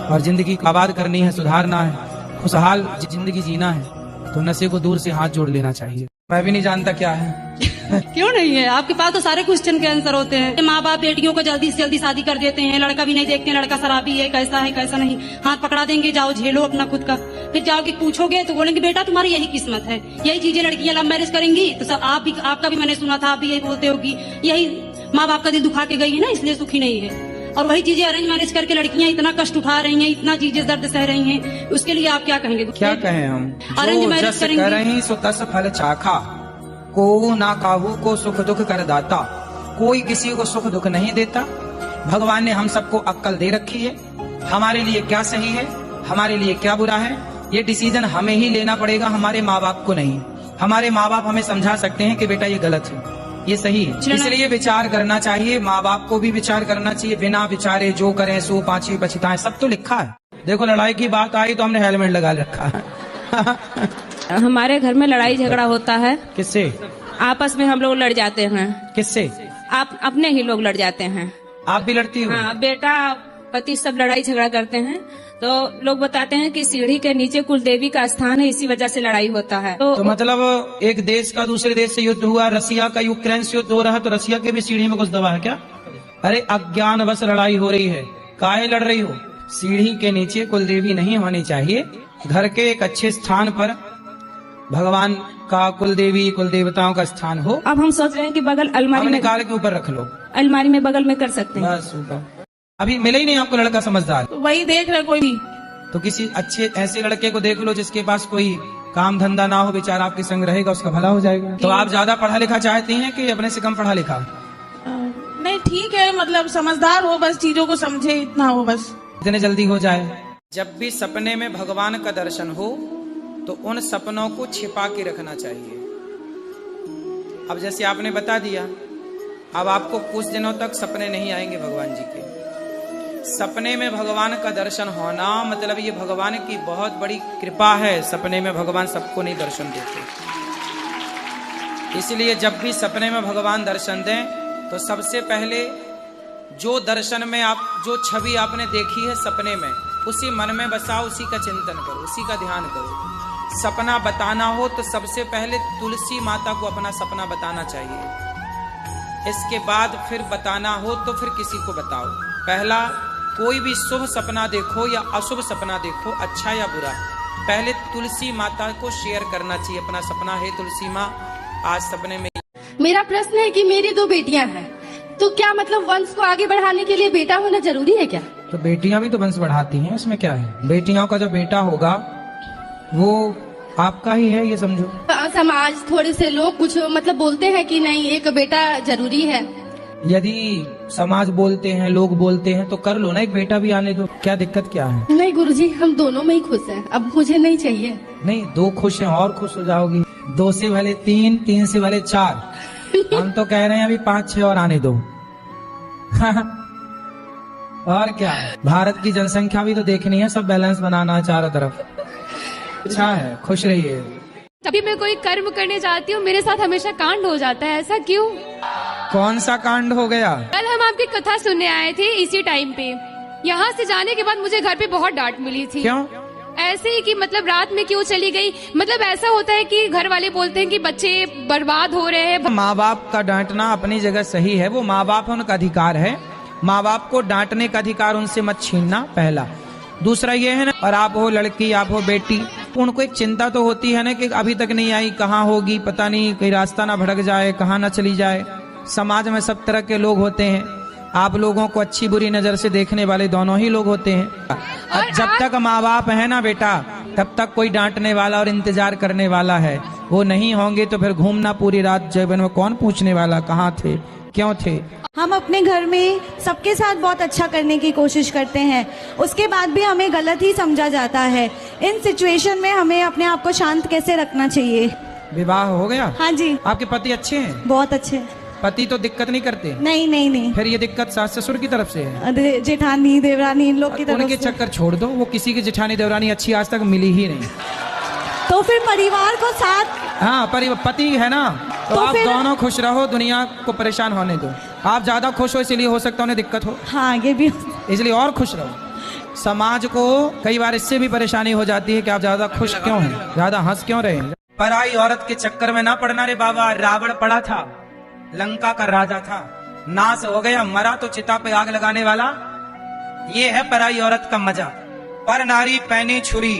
और जिंदगी आबाद करनी है, सुधारना है, खुशहाल जिंदगी जीना है तो नशे को दूर से हाथ जोड़ लेना चाहिए। मैं भी नहीं जानता क्या है। क्यों नहीं है? आपके पास तो सारे क्वेश्चन के आंसर होते हैं। माँ बाप बेटियों को जल्दी से जल्दी शादी कर देते हैं, लड़का भी नहीं देखते हैं, लड़का शराबी है, कैसा है कैसा नहीं, हाथ पकड़ा देंगे, जाओ झेलो अपना खुद का। फिर जाओगे पूछोगे तो बोलेंगे बेटा तुम्हारी यही किस्मत है। यही चीजें लड़कियां लव मैरिज करेंगी तो सब आप भी, आपका भी मैंने सुना था, आप भी यही बोलते होगी, यही माँ बाप का दिल दुखा के गई है ना, इसलिए सुखी नहीं है। और वही चीजें अरेंज मैरिज करके लड़कियां इतना कष्ट उठा रही हैं, इतना चीजें दर्द सह रही हैं, उसके लिए आप क्या कहेंगे? क्या कहें हम? अरेंज मैरिज करेंगे सो तस फल चाखा, को ना काहू को सुख दुख कर दाता। कोई किसी को सुख दुख नहीं देता। भगवान ने हम सबको अक्ल दे रखी है, हमारे लिए क्या सही है, हमारे लिए क्या बुरा है, ये डिसीजन हमें ही लेना पड़ेगा, हमारे माँ बाप को नहीं। हमारे माँ बाप हमें समझा सकते हैं कि बेटा ये गलत है, ये सही है, इसलिए विचार करना चाहिए। माँ बाप को भी विचार करना चाहिए। बिना विचारे जो करें सो पाछी पछताएं, सब तो लिखा है। देखो लड़ाई की बात आई तो हमने हेलमेट लगा रखा है। हमारे घर में लड़ाई झगड़ा होता है। किससे? आपस में हम लोग लड़ जाते हैं। किससे? आप अपने ही लोग लड़ जाते हैं। आप भी लड़ती हो? हाँ, बेटा पति सब लड़ाई झगड़ा करते हैं तो लोग बताते हैं कि सीढ़ी के नीचे कुलदेवी का स्थान है, इसी वजह से लड़ाई होता है। तो मतलब एक देश का दूसरे देश से युद्ध हुआ, रसिया का यूक्रेन से युद्ध हो रहा है तो रसिया के भी सीढ़ी में कुछ दबा है क्या? अरे अज्ञान बस लड़ाई हो रही है। काहे लड़ रही हो? सीढ़ी के नीचे कुलदेवी नहीं होनी चाहिए। घर के एक अच्छे स्थान पर भगवान का, कुलदेवी कुल देवताओं का स्थान हो। अब हम सोच रहे हैं कि बगल अलमारी में निकाल के ऊपर रख लो, अलमारी में बगल में कर सकते हैं। बस ऊपर। अभी मिले ही नहीं आपको लड़का समझदार, तो वही देख रहे कोई भी। तो किसी अच्छे ऐसे लड़के को देख लो जिसके पास कोई काम धंधा ना हो, बेचारा आपके संग रहेगा, उसका भला हो जाएगा। तो आप ज्यादा पढ़ा लिखा चाहती हैं कि अपने से कम पढ़ा लिखा? नहीं ठीक है, मतलब समझदार हो, बस चीजों को समझे, इतना हो बस, इतने जल्दी हो जाए। जब भी सपने में भगवान का दर्शन हो तो उन सपनों को छिपा के रखना चाहिए। अब जैसे आपने बता दिया, अब आपको कुछ दिनों तक सपने नहीं आएंगे भगवान जी के। सपने में भगवान का दर्शन होना मतलब ये भगवान की बहुत बड़ी कृपा है। सपने में भगवान सबको नहीं दर्शन देते, इसलिए जब भी सपने में भगवान दर्शन दें तो सबसे पहले जो दर्शन में आप, जो छवि आपने देखी है सपने में, उसी मन में बसाओ, उसी का चिंतन करो, उसी का ध्यान करो। सपना बताना हो तो सबसे पहले तुलसी माता को अपना सपना बताना चाहिए। इसके बाद फिर बताना हो तो फिर किसी को बताओ। पहला, कोई भी शुभ सपना देखो या अशुभ सपना देखो, अच्छा या बुरा, पहले तुलसी माता को शेयर करना चाहिए अपना सपना। है तुलसी माँ, आज सपने में। मेरा प्रश्न है कि मेरी 2 बेटियां हैं, तो क्या मतलब वंश को आगे बढ़ाने के लिए बेटा होना जरूरी है क्या? तो बेटियां भी तो वंश बढ़ाती हैं, उसमें क्या है। बेटियों का जो बेटा होगा वो आपका ही है, ये समझो। समाज थोड़े से लोग कुछ मतलब बोलते हैं कि नहीं एक बेटा जरूरी है। यदि समाज बोलते हैं, लोग बोलते हैं, तो कर लो ना, एक बेटा भी आने दो, क्या दिक्कत क्या है। नहीं गुरुजी, हम दोनों में ही खुश हैं, अब मुझे नहीं चाहिए। नहीं, 2 खुश हैं और खुश हो जाओगी। 2 से भले 3, 3 से भले 4, हम तो कह रहे हैं अभी 5-6 और आने दो। और क्या, भारत की जनसंख्या भी तो देखनी है, सब बैलेंस बनाना है चारों तरफ। अच्छा है, खुश रहिए। तभी मैं कोई कर्म करने जाती हूँ, मेरे साथ हमेशा कांड हो जाता है, ऐसा क्यों? कौन सा कांड हो गया? कल हम आपकी कथा सुनने आए थे इसी टाइम पे। यहाँ से जाने के बाद मुझे घर पे बहुत डांट मिली थी। क्यों? ऐसे ही कि मतलब रात में क्यों चली गई। मतलब ऐसा होता है कि घर वाले बोलते हैं कि बच्चे बर्बाद हो रहे हैं। माँ बाप का डांटना अपनी जगह सही है, वो माँ बाप उनका अधिकार है। माँ बाप को डांटने का अधिकार उनसे मत छीनना, पहला। दूसरा ये है ना, और आप हो लड़की, आप हो बेटी, उनको एक चिंता तो होती है ना कि अभी तक नहीं आई, कहाँ होगी पता नहीं, कहीं रास्ता ना भटक जाए, कहाँ ना चली जाए। समाज में सब तरह के लोग होते हैं, आप लोगों को अच्छी बुरी नजर से देखने वाले दोनों ही लोग होते हैं। और जब तक माँ बाप है ना बेटा, तब तक कोई डांटने वाला और इंतजार करने वाला है। वो नहीं होंगे तो फिर घूमना पूरी रात जीवन में, कौन पूछने वाला कहाँ थे, क्यों थे। हम अपने घर में सबके साथ बहुत अच्छा करने की कोशिश करते हैं, उसके बाद भी हमें गलत ही समझा जाता है। इन सिचुएशन में हमें अपने आप को शांत कैसे रखना चाहिए। विवाह हो गया? हाँ जी। आपके पति अच्छे हैं? बहुत अच्छे। पति तो दिक्कत नहीं करते? नहीं नहीं नहीं। फिर ये दिक्कत सास ससुर की तरफ से है? जेठानी देवरानी इन लोग की तरफ उनके से। चक्कर छोड़ दो, वो किसी की जेठानी देवरानी अच्छी आज तक मिली ही नहीं। तो फिर परिवार को साथ, हाँ पति है ना, तो आप दोनों खुश रहो, दुनिया को परेशान होने दो। आप ज्यादा खुश हो इसलिए हो सकता है उन्हें दिक्कत हो। हाँ ये भी, इसलिए और खुश रहो। समाज को कई बार इससे भी परेशानी हो जाती है कि आप ज्यादा खुश क्यों हैं, ज्यादा हंस क्यों रहे हैं। पराई औरत के चक्कर में ना पड़ना रे बाबा। रावण पड़ा था, लंका का राजा था, नाश हो गया, मरा तो चिता पे आग लगाने वाला। ये है पराई औरत का मजा। पर नारी पैनी छुरी,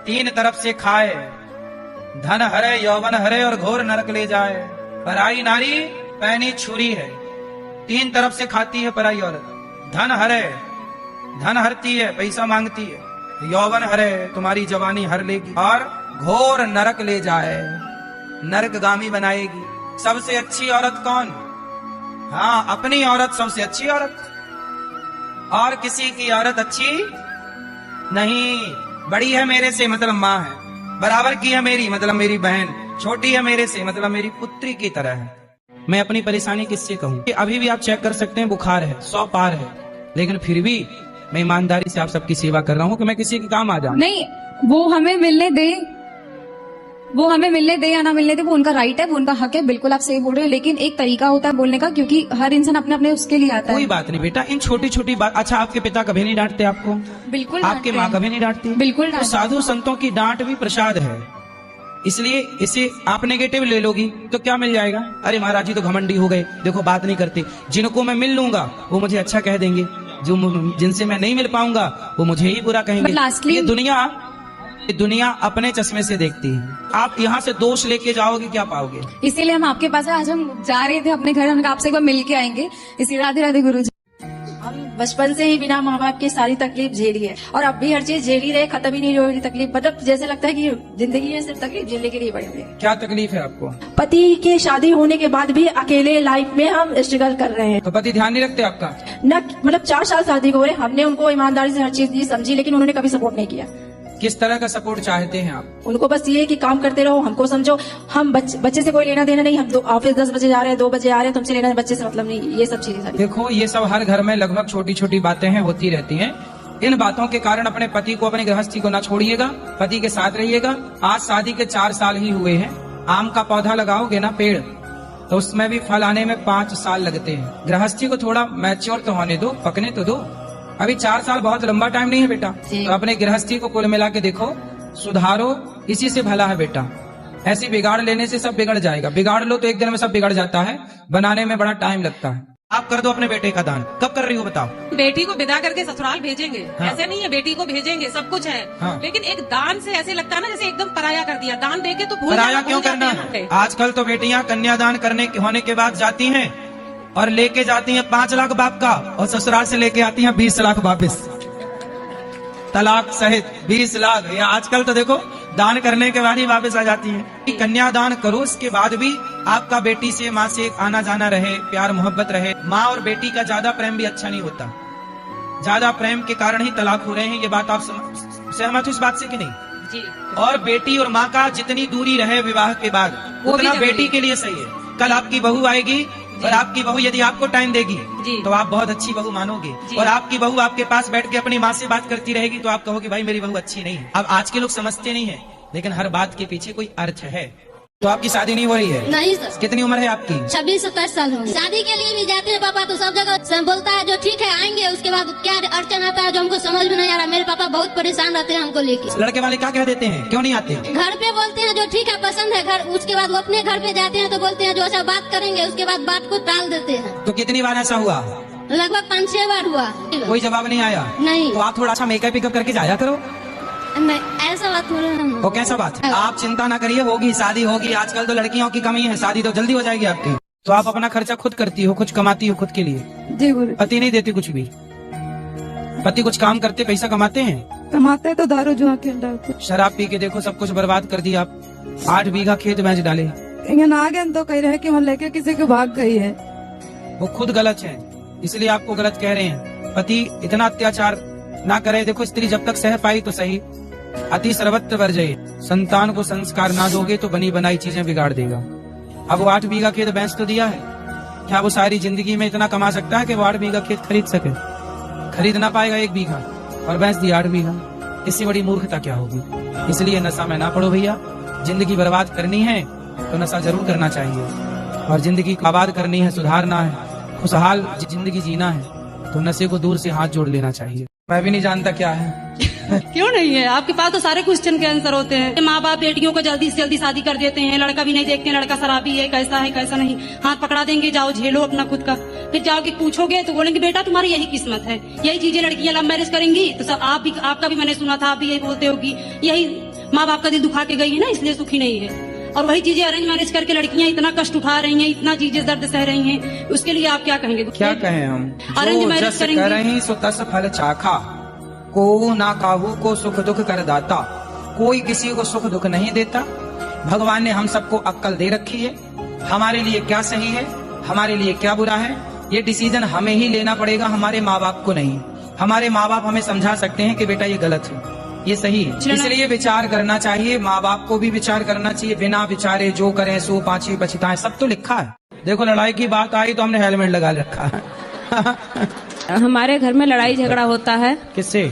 3 तरफ से खाए, धन हरे यौवन हरे और घोर नरक ले जाए। पराई नारी पैनी छुरी है, 3 तरफ से खाती है पराई औरत। धन हरे, धन हरती है, पैसा मांगती है। यौवन हरे, तुम्हारी जवानी हर लेगी, और घोर नरक ले जाए, नरकगामी बनाएगी। सबसे अच्छी औरत कौन? हाँ, अपनी औरत सबसे अच्छी औरत, और किसी की औरत अच्छी नहीं। बड़ी है मेरे से मतलब माँ है, बराबर की है मेरी मतलब मेरी बहन, छोटी है मेरे से मतलब मेरी पुत्री की तरह है। मैं अपनी परेशानी किससे कहूँ? अभी भी आप चेक कर सकते हैं, बुखार है, 100 पार है, लेकिन फिर भी मैं ईमानदारी से आप सबकी सेवा कर रहा हूँ कि मैं किसी के काम आ जाऊँ। नहीं, वो हमें मिलने दे, वो हमें मिलने दे या ना मिलने दे, वो उनका राइट है, वो उनका हक है, बिल्कुल आप सही बोल रहे हैं। लेकिन एक तरीका होता है बोलने का, क्योंकि हर इंसान अपने अपने उसके लिए आता है। कोई बात नहीं बेटा, इन छोटी छोटी बात। अच्छा, आपके पिता कभी नहीं डांटते आपको? बिल्कुल। आपके माँ कभी नहीं डांटती? बिल्कुल। तो साधु संतों की डांट भी प्रसाद है, इसलिए इसे आप नेगेटिव ले लोगी तो क्या मिल जाएगा? अरे महाराज जी तो घमंडी हो गए, देखो बात नहीं करते। जिनको मैं मिल लूंगा वो मुझे अच्छा कह देंगे, जो जिनसे मैं नहीं मिल पाऊंगा वो मुझे ही बुरा कहेंगे। ये दुनिया अपने चश्मे से देखती है। आप यहाँ से दोष लेके जाओगे, क्या पाओगे? इसीलिए हम आपके पास आज हम जा रहे थे अपने घर, हम आपसे एक बार मिल के आएंगे। इसी राधे राधे गुरु जी। हम बचपन से ही बिना माँ बाप की सारी तकलीफ झेली है, और अब भी हर चीज झेली रहे, खत्म ही नहीं हो रही तकलीफ। मतलब जैसे लगता है कि जिंदगी में सिर्फ तकलीफ झेलने के लिए बड़ी हुई है। क्या तकलीफ है आपको? पति के शादी होने के बाद भी अकेले लाइफ में हम स्ट्रगल कर रहे हैं। तो पति ध्यान नहीं रखते आपका? न मतलब 4 साल शादी को हो रहे, हमने उनको ईमानदारी से हर चीज दी समझी, लेकिन उन्होंने कभी सपोर्ट नहीं किया। किस तरह का सपोर्ट चाहते हैं आप? उनको बस ये कि काम करते रहो, हमको समझो, हम बच्चे से कोई लेना देना नहीं, हम ऑफिस 10 बजे जा रहे हैं, 2 बजे आ रहे हैं, तुमसे लेना बच्चे से मतलब नहीं, ये सब चीजें सारी। देखो, ये सब हर घर में लगभग छोटी छोटी बातें हैं, होती रहती हैं। इन बातों के कारण अपने पति को, अपनी गृहस्थी को ना छोड़िएगा, पति के साथ रहिएगा। आज शादी के 4 साल ही हुए हैं। आम का पौधा लगाओगे ना पेड़, तो उसमें भी फल आने में 5 साल लगते हैं। गृहस्थी को थोड़ा मैच्योर तो होने दो, पकने तो दो। अभी 4 साल बहुत लंबा टाइम नहीं है बेटा। तो अपने गृहस्थी को कुल मिला के देखो, सुधारो, इसी से भला है बेटा। ऐसी बिगाड़ लेने से सब बिगड़ जाएगा। बिगाड़ लो तो एक दिन में सब बिगड़ जाता है, बनाने में बड़ा टाइम लगता है। आप कर दो अपने बेटे का दान। कब कर रही हो बताओ? बेटी को विदा करके ससुराल भेजेंगे। हाँ। ऐसे नहीं है, बेटी को भेजेंगे, सब कुछ है। हाँ। लेकिन एक दान से ऐसे लगता है ना जैसे एकदम पराया कर दिया। दान देके तो पराया क्यों करना है? आजकल तो बेटियां कन्यादान करने होने के बाद जाती हैं और लेके जाती हैं 5 लाख बाप का, और ससुराल से लेके आती हैं 20 लाख वापिस, तलाक सहित 20 लाख। या आजकल तो देखो दान करने के बाद ही वापस आ जाती है। कन्यादान करो, इसके बाद भी आपका बेटी से, माँ से आना जाना रहे, प्यार मोहब्बत रहे। माँ और बेटी का ज्यादा प्रेम भी अच्छा नहीं होता, ज्यादा प्रेम के कारण ही तलाक हो रहे हैं। ये बात आप सहमत हो इस बात से कि नहीं? जी। और बेटी और माँ का जितनी दूरी रहे विवाह के बाद, उतना बेटी के लिए सही है। कल आपकी बहू आएगी और आपकी बहू यदि आपको टाइम देगी तो आप बहुत अच्छी बहू मानोगे, और आपकी बहू आपके पास बैठ के अपनी माँ से बात करती रहेगी तो आप कहोगे भाई मेरी बहू अच्छी नहीं है। अब आज के लोग समझते नहीं है, लेकिन हर बात के पीछे कोई अर्थ है। तो आपकी शादी नहीं हो रही है? नहीं सर। कितनी उम्र है आपकी? 26-27 साल हो। शादी के लिए भी जाते हैं पापा तो सब जगह बोलता है जो ठीक है आएंगे, उसके बाद क्या अड़चन आता है जो हमको समझ में नहीं आ रहा। मेरे पापा बहुत परेशान रहते हैं हमको लेके। लड़के वाले क्या कह देते हैं, क्यों नहीं आते? घर पे बोलते हैं जो ठीक है पसंद है घर, उसके बाद वो अपने घर पे जाते हैं तो बोलते हैं जो अच्छा बात करेंगे, उसके बाद बात को टाल देते हैं। तो कितनी बार ऐसा हुआ? लगभग 5-6 बार हुआ। कोई जवाब नहीं आया? नहीं। तो आप थोड़ा अच्छा मेकअप पिकअप करके जाया करो। नहीं, ऐसा बात हो रहा है। वो कैसा बात? आप चिंता ना करिए, होगी शादी होगी। आजकल तो लड़कियों की कमी है, शादी तो जल्दी हो जाएगी आपकी। तो आप अपना खर्चा खुद करती हो, कुछ कमाती हो खुद के लिए? जी गुरु। पति नहीं देती कुछ भी? पति कुछ काम करते, पैसा कमाते हैं? कमाते तो दारू जुआ खेल रहे थे। शराब पी के देखो सब कुछ बर्बाद कर दिया आप। 8 बीघा खेत बेच डाले। यहाँ आ गए तो कह रहे हैं कि वो लेके किसी के भाग गई है। वो खुद गलत है, इसलिए आपको गलत कह रहे हैं। पति इतना अत्याचार ना करे। देखो स्त्री जब तक सह पाई तो सही, अति सर्वत्र वर्जय। संतान को संस्कार ना दोगे तो बनी बनाई चीजें बिगाड़ देगा। अब वो 8 बीघा खेत बेच तो दिया है, क्या वो सारी जिंदगी में इतना कमा सकता है कि वो 8 बीघा खेत खरीद सके? खरीद ना पाएगा 1 बीघा, और बेच दिया 8 बीघा। इससे बड़ी मूर्खता क्या होगी? इसलिए नशा में ना पड़ो भैया। जिंदगी बर्बाद करनी है तो नशा जरूर करना चाहिए, और जिंदगी आबाद करनी है, सुधारना है, खुशहाल जिंदगी जीना है तो नशे को दूर से हाथ जोड़ लेना चाहिए। मैं भी नहीं जानता क्या है। क्यों नहीं है? आपके पास तो सारे क्वेश्चन के आंसर होते हैं। माँ बाप बेटियों को जल्दी से जल्दी शादी कर देते हैं, लड़का भी नहीं देखते हैं, लड़का शराबी है कैसा नहीं, हाथ पकड़ा देंगे, जाओ झेलो अपना खुद का। फिर जाओगे पूछोगे तो बोलेंगे बेटा तुम्हारी यही किस्मत है, यही चीजें लड़कियां लव मैरिज करेंगी। तो सब आपका भी मैंने सुना था, आप भी यही बोलते होगी, यही माँ बाप का दिल दुखा के गई है ना, इसलिए सुखी नहीं है। और वही चीजें अरेंज मैरिज करके लड़कियां इतना कष्ट उठा रही हैं, इतना चीजें दर्द सह रही हैं, उसके लिए आप क्या कहेंगे? क्या कहें हम? अरेंज मैरिज करेंगे सो तस फल चाखा, को ना काहू को सुख दुख कर दाता। कोई किसी को सुख दुख नहीं देता। भगवान ने हम सबको अक्ल दे रखी है, हमारे लिए क्या सही है, हमारे लिए क्या बुरा है, ये डिसीजन हमें ही लेना पड़ेगा, हमारे माँ बाप को नहीं। हमारे माँ बाप हमें समझा सकते हैं कि बेटा ये गलत है, ये सही है, इसलिए विचार करना चाहिए। माँ बाप को भी विचार करना चाहिए। बिना विचारे जो करें सो पाछे पछताएं, सब तो लिखा है। देखो लड़ाई की बात आई तो हमने हेलमेट लगा रखा है। हमारे घर में लड़ाई झगड़ा होता है। किससे?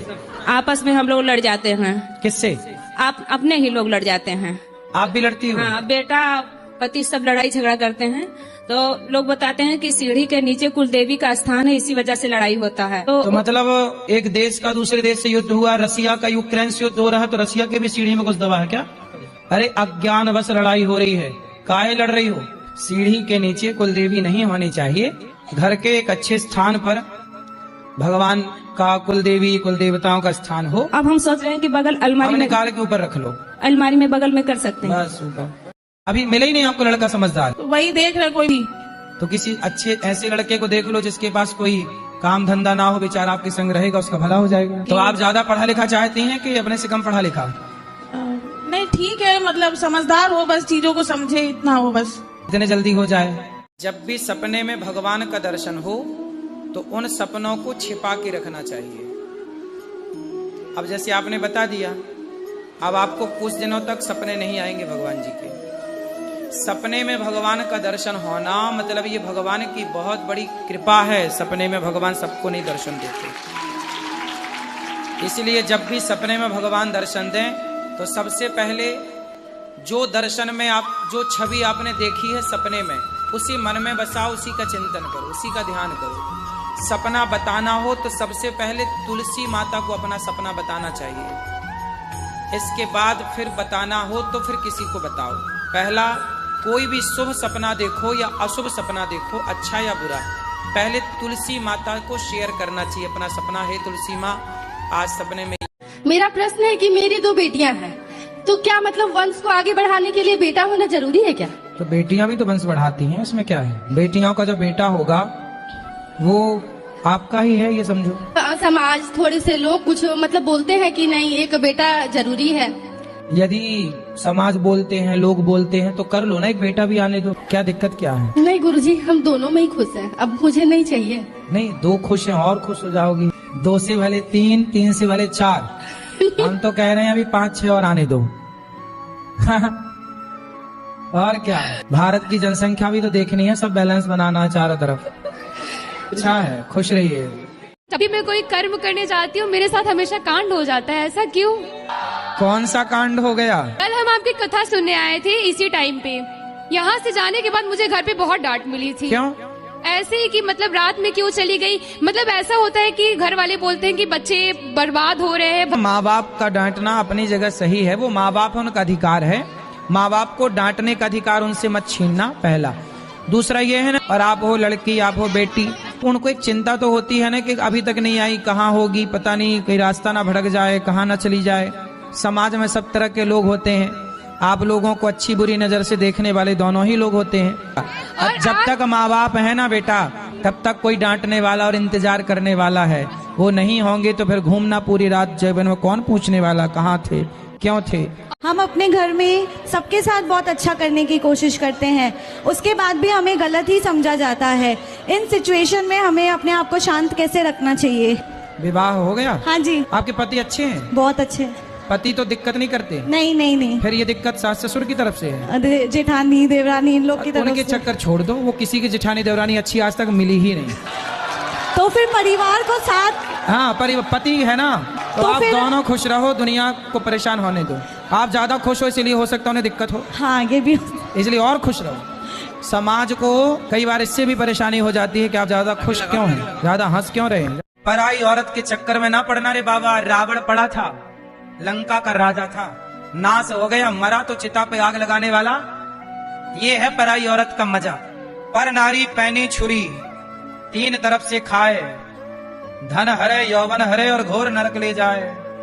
आपस में हम लोग लड़ जाते हैं। किससे? आप अपने ही लोग लड़ जाते हैं। आप भी लड़ती हो? हाँ, बेटा पति सब लड़ाई झगड़ा करते हैं तो लोग बताते हैं कि सीढ़ी के नीचे कुलदेवी का स्थान है, इसी वजह से लड़ाई होता है। तो मतलब एक देश का दूसरे देश से युद्ध हुआ, रसिया का यूक्रेन से युद्ध हो रहा है, तो रसिया के भी सीढ़ी में कुछ दबा है क्या? अरे अज्ञान बस लड़ाई हो रही है, काहे लड़ रही हो? सीढ़ी के नीचे कुलदेवी नहीं होनी चाहिए। घर के एक अच्छे स्थान पर भगवान का, कुलदेवी कुल देवताओं का स्थान हो। अब हम सोच रहे हैं कि बगल अलमारी में, कार के ऊपर रख लो, अलमारी में बगल में कर सकते हैं। बस ऊपर। अभी मिले ही नहीं आपको लड़का समझदार, तो वही देख रहे कोई भी। तो किसी अच्छे ऐसे लड़के को देख लो जिसके पास कोई काम धंधा ना हो, बेचारा आपके संग रहेगा, उसका भला हो जाएगा। तो आप ज्यादा पढ़ा लिखा चाहती हैं कि अपने से कम पढ़ा लिखा? नहीं ठीक है, मतलब समझदार हो, बस चीजों को समझे, इतना हो बस, इतने जल्दी हो जाए। जब भी सपने में भगवान का दर्शन हो तो उन सपनों को छिपा के रखना चाहिए। अब जैसे आपने बता दिया, अब आपको कुछ दिनों तक सपने नहीं आएंगे भगवान जी के। सपने में भगवान का दर्शन होना मतलब ये भगवान की बहुत बड़ी कृपा है। सपने में भगवान सबको नहीं दर्शन देते, इसलिए जब भी सपने में भगवान दर्शन दें तो सबसे पहले जो दर्शन में आप, जो छवि आपने देखी है सपने में, उसी मन में बसाओ, उसी का चिंतन करो, उसी का ध्यान करो। सपना बताना हो तो सबसे पहले तुलसी माता को अपना सपना बताना चाहिए। इसके बाद फिर बताना हो तो फिर किसी को बताओ। पहला, कोई भी शुभ सपना देखो या अशुभ सपना देखो, अच्छा या बुरा, पहले तुलसी माता को शेयर करना चाहिए अपना सपना। है तुलसी माँ, आज सपने में। मेरा प्रश्न है कि मेरी 2 बेटियां हैं, तो क्या मतलब वंश को आगे बढ़ाने के लिए बेटा होना जरूरी है क्या? तो बेटियां भी तो वंश बढ़ाती हैं, इसमें क्या है। बेटियों का जो बेटा होगा वो आपका ही है, ये समझो। समाज थोड़े से लोग कुछ मतलब बोलते हैं कि नहीं एक बेटा जरूरी है। यदि समाज बोलते हैं, लोग बोलते हैं, तो कर लो ना, एक बेटा भी आने दो, क्या दिक्कत क्या है। नहीं गुरुजी, हम दोनों में ही खुश हैं, अब मुझे नहीं चाहिए। नहीं, 2 खुश हैं और खुश हो जाओगी। 2 से भले 3, 3 से भले 4, हम तो कह रहे हैं अभी 5-6 और आने दो। और क्या, भारत की जनसंख्या भी तो देखनी है, सब बैलेंस बनाना है चारों तरफ। अच्छा है, खुश रहिए। जब मैं कोई कर्म करने जाती हूँ मेरे साथ हमेशा कांड हो जाता है, ऐसा क्यों? कौन सा कांड हो गया? कल हम आपकी कथा सुनने आए थे इसी टाइम पे। यहाँ से जाने के बाद मुझे घर पे बहुत डांट मिली थी। क्यों? ऐसे ही कि मतलब रात में क्यों चली गई। मतलब ऐसा होता है कि घर वाले बोलते हैं कि बच्चे बर्बाद हो रहे हैं। माँ बाप का डांटना अपनी जगह सही है, वो माँ बाप उनका अधिकार है। माँ बाप को डांटने का अधिकार उनसे मत छीनना, पहला। दूसरा ये है ना, और आप हो लड़की, आप हो बेटी, उनको एक चिंता तो होती है ना कि अभी तक नहीं आई, कहाँ होगी, पता नहीं कहीं रास्ता ना भटक जाए, कहाँ ना चली जाए। समाज में सब तरह के लोग होते हैं, आप लोगों को अच्छी बुरी नजर से देखने वाले दोनों ही लोग होते हैं। और जब तक माँ बाप है ना बेटा, तब तक कोई डांटने वाला और इंतजार करने वाला है। वो नहीं होंगे तो फिर घूमना पूरी रात जीवन में, कौन पूछने वाला कहाँ थे, क्यों थे। हम अपने घर में सबके साथ बहुत अच्छा करने की कोशिश करते हैं, उसके बाद भी हमें गलत ही समझा जाता है। इन सिचुएशन में हमें अपने आप को शांत कैसे रखना चाहिए। विवाह हो गया? हाँ जी। आपके पति अच्छे हैं? बहुत अच्छे। पति तो दिक्कत नहीं करते? नहीं नहीं नहीं। फिर ये दिक्कत सास ससुर की तरफ से है? जेठानी देवरानी इन लोग की तरफ उनके से। चक्कर छोड़ दो, वो किसी की जेठानी देवरानी अच्छी आज तक मिली ही नहीं। तो फिर परिवार को साथ, हाँ, पति है ना, तो आप दोनों खुश रहो, दुनिया को परेशान होने दो। आप ज्यादा खुश हो इसलिए हो सकता है उन्हें दिक्कत हो। हाँ, ये भी, इसलिए और खुश रहो। समाज को कई बार इससे भी परेशानी हो जाती है कि आप ज्यादा खुश क्यों हैं, ज्यादा हंस क्यों रहे हैं। पराई औरत के चक्कर में ना पड़ना रे बाबा। रावण पड़ा था, लंका का राजा था, नाश हो गया, मरा तो चिता पे आग लगाने वाला। ये है पराई औरत का मजा। पर नारी पैनी छुरी, 3 तरफ से खाए, धन हरे, यौवन हरे और घोर नरक ले जाए।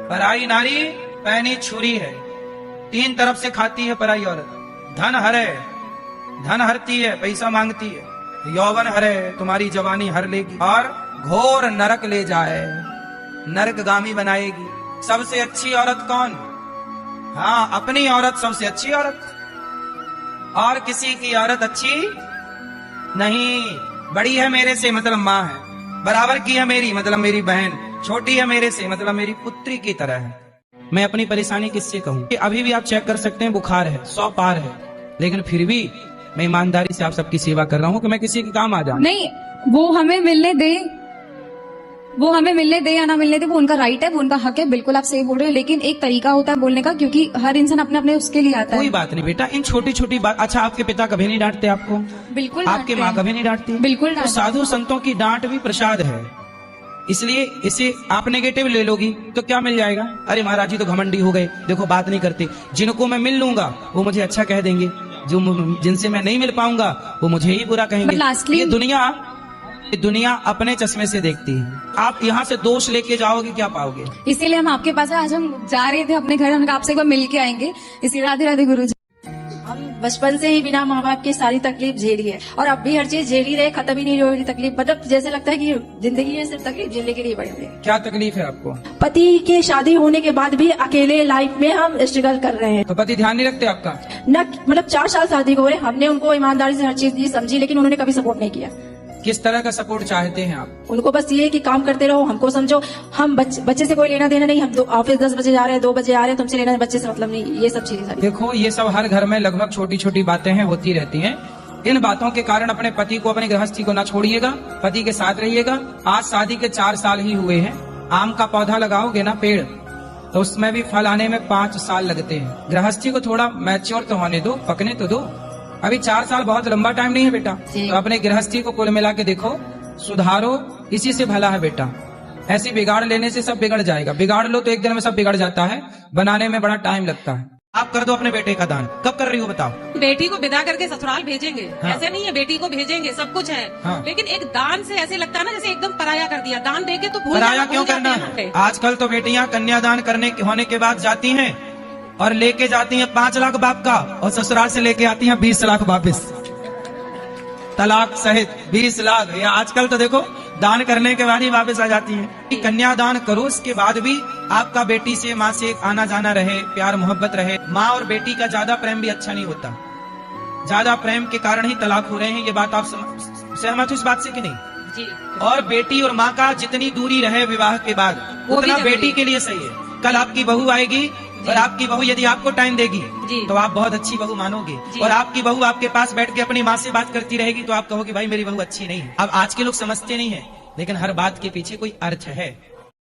पराई नारी पैनी छुरी है, 3 तरफ से खाती है पराई औरत। धन हरे, धन हरती है, पैसा मांगती है। यौवन हरे, तुम्हारी जवानी हर लेगी, और घोर नरक ले जाए, नरकगामी बनाएगी। सबसे अच्छी औरत कौन? हाँ, अपनी औरत सबसे अच्छी औरत, और किसी की औरत अच्छी नहीं। बड़ी है मेरे से मतलब माँ है, बराबर की है मेरी मतलब मेरी बहन, छोटी है मेरे से मतलब मेरी पुत्री की तरह है। मैं अपनी परेशानी किससे कहूँ? अभी भी आप चेक कर सकते हैं, बुखार है, 100 पार है, लेकिन फिर भी मैं ईमानदारी से आप सबकी सेवा कर रहा हूँ कि मैं किसी के काम आ जाऊं। नहीं, वो हमें मिलने दे, वो हमें मिलने दे या ना मिलने दे, वो उनका राइट है, वो उनका हक है, बिल्कुल आप सही बोल रहे हैं। लेकिन एक तरीका होता है बोलने का, क्योंकि हर इंसान अपने अपने उसके लिए आता है। कोई बात नहीं बेटा, इन छोटी छोटी बात। अच्छा, आपके पिता कभी नहीं डांटते आपको? बिल्कुल। आपके माँ कभी नहीं डांटती? बिल्कुल। तो साधु संतों की डांट भी प्रसाद है, इसलिए इसे आप नेगेटिव ले लोगी तो क्या मिल जाएगा? अरे महाराज जी तो घमंडी हो गए, देखो बात नहीं करते। जिनको मैं मिल लूंगा वो मुझे अच्छा कह देंगे, जो जिनसे मैं नहीं मिल पाऊंगा वो मुझे ही बुरा कहेंगे। ये दुनिया अपने चश्मे से देखती है। आप यहाँ से दोष लेके जाओगे, क्या पाओगे? इसीलिए हम आपके पास आज हम जा रहे थे अपने घर, हम आपसे एक बार मिल के आएंगे। इसी राधे राधे गुरु जी। हम बचपन से ही बिना माँ बाप की सारी तकलीफ झेली है, और अब भी हर चीज झेली रहे, खत्म ही नहीं हो रही तकलीफ। मतलब जैसे लगता है कि जिंदगी में सिर्फ तकलीफ झेलने के लिए बड़ी हुई। क्या तकलीफ है आपको? पति के शादी होने के बाद भी अकेले लाइफ में हम स्ट्रगल कर रहे हैं। तो पति ध्यान नहीं रखते आपका? न, मतलब 4 साल शादी को हो रहे, हमने उनको ईमानदारी से हर चीज दी, समझी, लेकिन उन्होंने कभी सपोर्ट नहीं किया। किस तरह का सपोर्ट चाहते हैं आप? उनको बस ये कि काम करते रहो, हमको समझो, हम बच्चे से कोई लेना देना नहीं, हम ऑफिस 10 बजे जा रहे हैं, 2 बजे आ रहे हैं, तुमसे लेना बच्चे से मतलब नहीं, ये सब चीजें। देखो, ये सब हर घर में लगभग छोटी छोटी बातें हैं, होती रहती हैं। इन बातों के कारण अपने पति को, अपनी गृहस्थी को ना छोड़िएगा, पति के साथ रहिएगा। आज शादी के 4 साल ही हुए हैं। आम का पौधा लगाओगे ना पेड़, तो उसमें भी फल आने में 5 साल लगते हैं। गृहस्थी को थोड़ा मैच्योर तो होने दो, पकने तो दो। अभी 4 साल बहुत लंबा टाइम नहीं है बेटा। तो अपने गृहस्थी को कुल मिला के देखो, सुधारो, इसी से भला है बेटा। ऐसे बिगाड़ लेने से सब बिगड़ जाएगा। बिगाड़ लो तो एक दिन में सब बिगड़ जाता है, बनाने में बड़ा टाइम लगता है। आप कर दो अपने बेटे का दान। कब कर रही हो बताओ? बेटी को विदा करके ससुराल भेजेंगे। हाँ। ऐसे नहीं है, बेटी को भेजेंगे, सब कुछ है। हाँ। लेकिन एक दान से ऐसे लगता है ना जैसे एकदम पराया कर दिया। दान देके तो भूल पराया जाते क्यों करना हैं। है? आजकल तो बेटियां कन्यादान होने के बाद जाती हैं और लेके जाती हैं 5 लाख बाप का, और ससुराल से लेके आती हैं 20 लाख वापिस, तलाक सहित 20 लाख। या आजकल तो देखो दान करने के बाद ही वापस आ जाती हैं। कन्यादान करो, इसके बाद भी आपका बेटी से, माँ से आना जाना रहे, प्यार मोहब्बत रहे। माँ और बेटी का ज्यादा प्रेम भी अच्छा नहीं होता, ज्यादा प्रेम के कारण ही तलाक हो रहे हैं। ये बात आप सहमत हो इस बात से कि नहीं? जी। और बेटी और माँ का जितनी दूरी रहे विवाह के बाद, उतना बेटी के लिए सही है। कल आपकी बहू आएगी और आपकी बहू यदि आपको टाइम देगी तो आप बहुत अच्छी बहू मानोगे, और आपकी बहू आपके पास बैठ के अपनी माँ से बात करती रहेगी तो आप कहोगे भाई मेरी बहू अच्छी नहीं है। अब आज के लोग समझते नहीं है, लेकिन हर बात के पीछे कोई अर्थ है।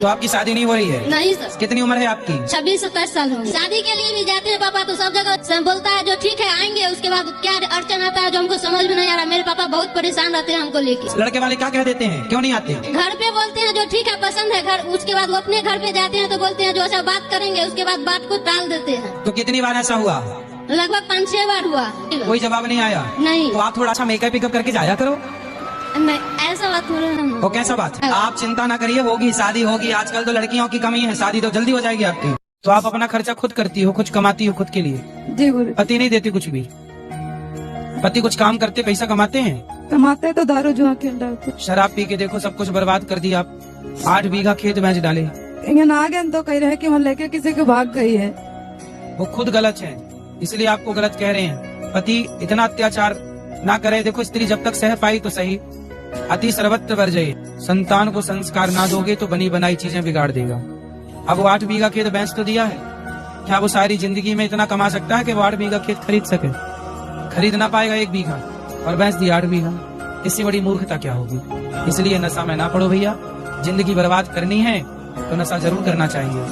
तो आपकी शादी नहीं हो रही है? नहीं सर। कितनी उम्र है आपकी? 26-27 साल हो गए। शादी के लिए भी जाते हैं पापा तो सब जगह बोलता है जो ठीक है आएंगे, उसके बाद क्या अड़चन आता है जो हमको समझ में नहीं आ रहा। मेरे पापा बहुत परेशान रहते हैं हमको लेके। लड़के वाले क्या कह देते हैं, क्यों नहीं आते? घर पे बोलते हैं जो ठीक है पसंद है घर, उसके बाद वो अपने घर पे जाते हैं तो बोलते हैं जो ऐसा बात करेंगे, उसके बाद बात को टाल देते हैं। तो कितनी बार ऐसा हुआ? लगभग 5-6 बार हुआ। कोई जवाब नहीं आया? नहीं। तो आप थोड़ा सा मेकअप पिकअप करके जाया करो। नहीं, ऐसा बात हो रहा है। वो कैसा बात? आप चिंता ना करिए, होगी शादी होगी। आजकल तो लड़कियों की कमी है, शादी तो जल्दी हो जाएगी आपकी। तो आप अपना खर्चा खुद करती हो, कुछ कमाती हो खुद के लिए? जी पति नहीं देती कुछ भी? पति कुछ काम करते, पैसा कमाते हैं? कमाते तो दारू जुआ खेल, शराब पी के देखो सब कुछ बर्बाद कर दिया आप। 8 बीघा खेत बेच डाले। आ गए तो कह रहे कि वो लेके किसी को भाग गई है। वो खुद गलत है, इसलिए आपको गलत कह रहे हैं। पति इतना अत्याचार ना करे। देखो स्त्री जब तक सह पाई तो सही, अति सर्वत्र वर्जय। संतान को संस्कार ना दोगे तो बनी बनाई चीजें बिगाड़ देगा। अब वो 8 बीघा खेत बेच तो दिया है, क्या वो सारी जिंदगी में इतना कमा सकता है कि वो 8 बीघा खेत खरीद सके? खरीद ना पाएगा 1 बीघा, और बेच दिया 8 बीघा। इससे बड़ी मूर्खता क्या होगी? इसलिए नशा में ना पड़ो भैया। जिंदगी बर्बाद करनी है तो नशा जरूर करना चाहिए,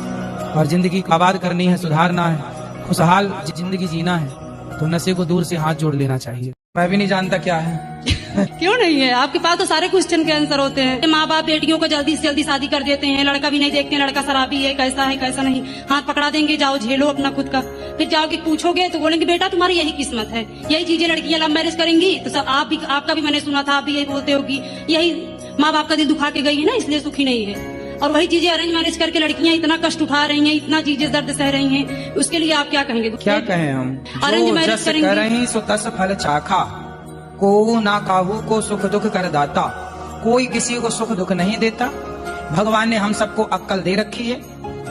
और जिंदगी को आबाद करनी है, सुधारना है, खुशहाल जिंदगी जीना है तो नशे को दूर से हाथ जोड़ लेना चाहिए। मैं भी नहीं जानता क्या है। क्यों नहीं है? आपके पास तो सारे क्वेश्चन के आंसर होते हैं। माँ बाप बेटियों को जल्दी से जल्दी शादी कर देते हैं, लड़का भी नहीं देखते, लड़का शराबी है कैसा नहीं, हाथ पकड़ा देंगे, जाओ झेलो अपना खुद का। फिर जाओगे पूछोगे तो बोलेंगे बेटा तुम्हारी यही किस्मत है, यही चीजें लड़कियां लव मैरिज करेंगी। तो सब आपका भी मैंने सुना था, आप भी यही बोलते होगी, यही माँ बाप का दिल दुखा के गई है ना, इसलिए सुखी नहीं है। और वही चीजें अरेंज मैरिज करके लड़कियां इतना कष्ट उठा रही हैं, इतना चीजें दर्द सह रही हैं, उसके लिए आप क्या कहेंगे? क्या कहें हम? अरेंज मैरिज करेंगे सो तस फल चाखा, को ना काहू को सुख दुख कर दाता। कोई किसी को सुख दुख नहीं देता। भगवान ने हम सबको अक्ल दे रखी है,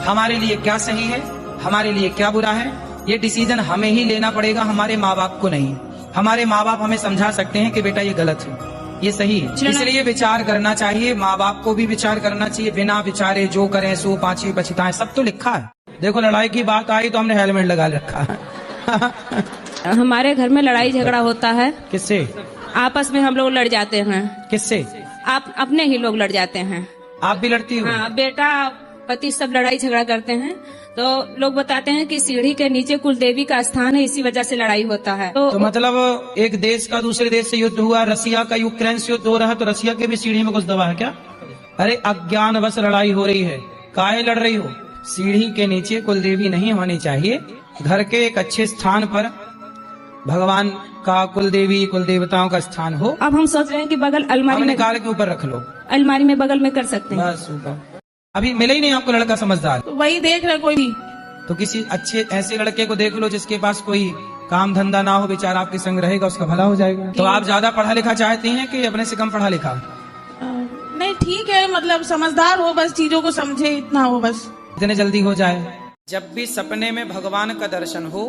हमारे लिए क्या सही है, हमारे लिए क्या बुरा है, ये डिसीजन हमें ही लेना पड़ेगा, हमारे माँ बाप को नहीं। हमारे माँ बाप हमें समझा सकते हैं कि बेटा ये गलत है, ये सही है, इसलिए विचार करना चाहिए। माँ बाप को भी विचार करना चाहिए। बिना विचारे जो करें सो पाछे पछताएं, सब तो लिखा है। देखो लड़ाई की बात आई तो हमने हेलमेट लगा रखा है। हमारे घर में लड़ाई झगड़ा होता है। किससे? आपस में हम लोग लड़ जाते हैं। किससे? आप अपने ही लोग लड़ जाते हैं। आप भी लड़ती हो? हाँ, बेटा पति सब लड़ाई झगड़ा करते हैं, तो लोग बताते हैं कि सीढ़ी के नीचे कुल देवी का स्थान है, इसी वजह से लड़ाई होता है। तो मतलब एक देश का दूसरे देश से युद्ध हुआ, रसिया का यूक्रेन से युद्ध हो रहा है, तो रसिया के भी सीढ़ी में कुछ दबा है क्या? अरे अज्ञानवश लड़ाई हो रही है। काहे लड़ रही हो? सीढ़ी के नीचे कुल देवी नहीं होनी चाहिए। घर के एक अच्छे स्थान पर भगवान का, कुल देवी कुल देवताओं का स्थान हो। अब हम सोच रहे हैं कि बगल अलमारी में निकाल के ऊपर रख लो, अलमारी में बगल में कर सकते हैं। बस ऊपर। अभी मिले ही नहीं आपको लड़का समझदार, तो वही देख रहे कोई भी। तो किसी अच्छे ऐसे लड़के को देख लो जिसके पास कोई काम धंधा ना हो, बेचारा आपके संग रहेगा, उसका भला हो जाएगा। तो आप ज्यादा पढ़ा लिखा चाहती हैं कि अपने से कम पढ़ा लिखा? नहीं ठीक है, मतलब समझदार हो, बस चीजों को समझे, इतना हो बस, इतने जल्दी हो जाए। जब भी सपने में भगवान का दर्शन हो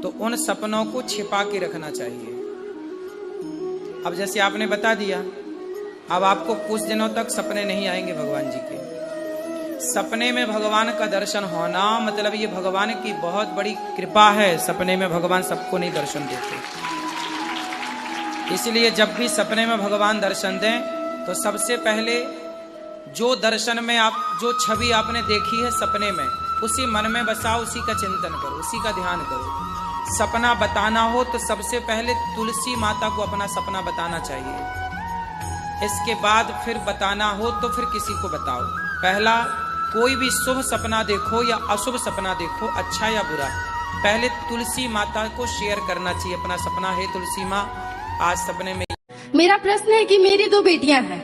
तो उन सपनों को छिपा के रखना चाहिए। अब जैसे आपने बता दिया, अब आपको कुछ दिनों तक सपने नहीं आएंगे भगवान जी के। सपने में भगवान का दर्शन होना मतलब ये भगवान की बहुत बड़ी कृपा है। सपने में भगवान सबको नहीं दर्शन देते, इसलिए जब भी सपने में भगवान दर्शन दें तो सबसे पहले जो दर्शन में आप, जो छवि आपने देखी है सपने में, उसी मन में बसाओ, उसी का चिंतन करो, उसी का ध्यान करो। सपना बताना हो तो सबसे पहले तुलसी माता को अपना सपना बताना चाहिए। इसके बाद फिर बताना हो तो फिर किसी को बताओ। पहला, कोई भी शुभ सपना देखो या अशुभ सपना देखो, अच्छा या बुरा, पहले तुलसी माता को शेयर करना चाहिए अपना सपना। है तुलसी माँ, आज सपने में। मेरा प्रश्न है कि मेरी 2 बेटियां हैं,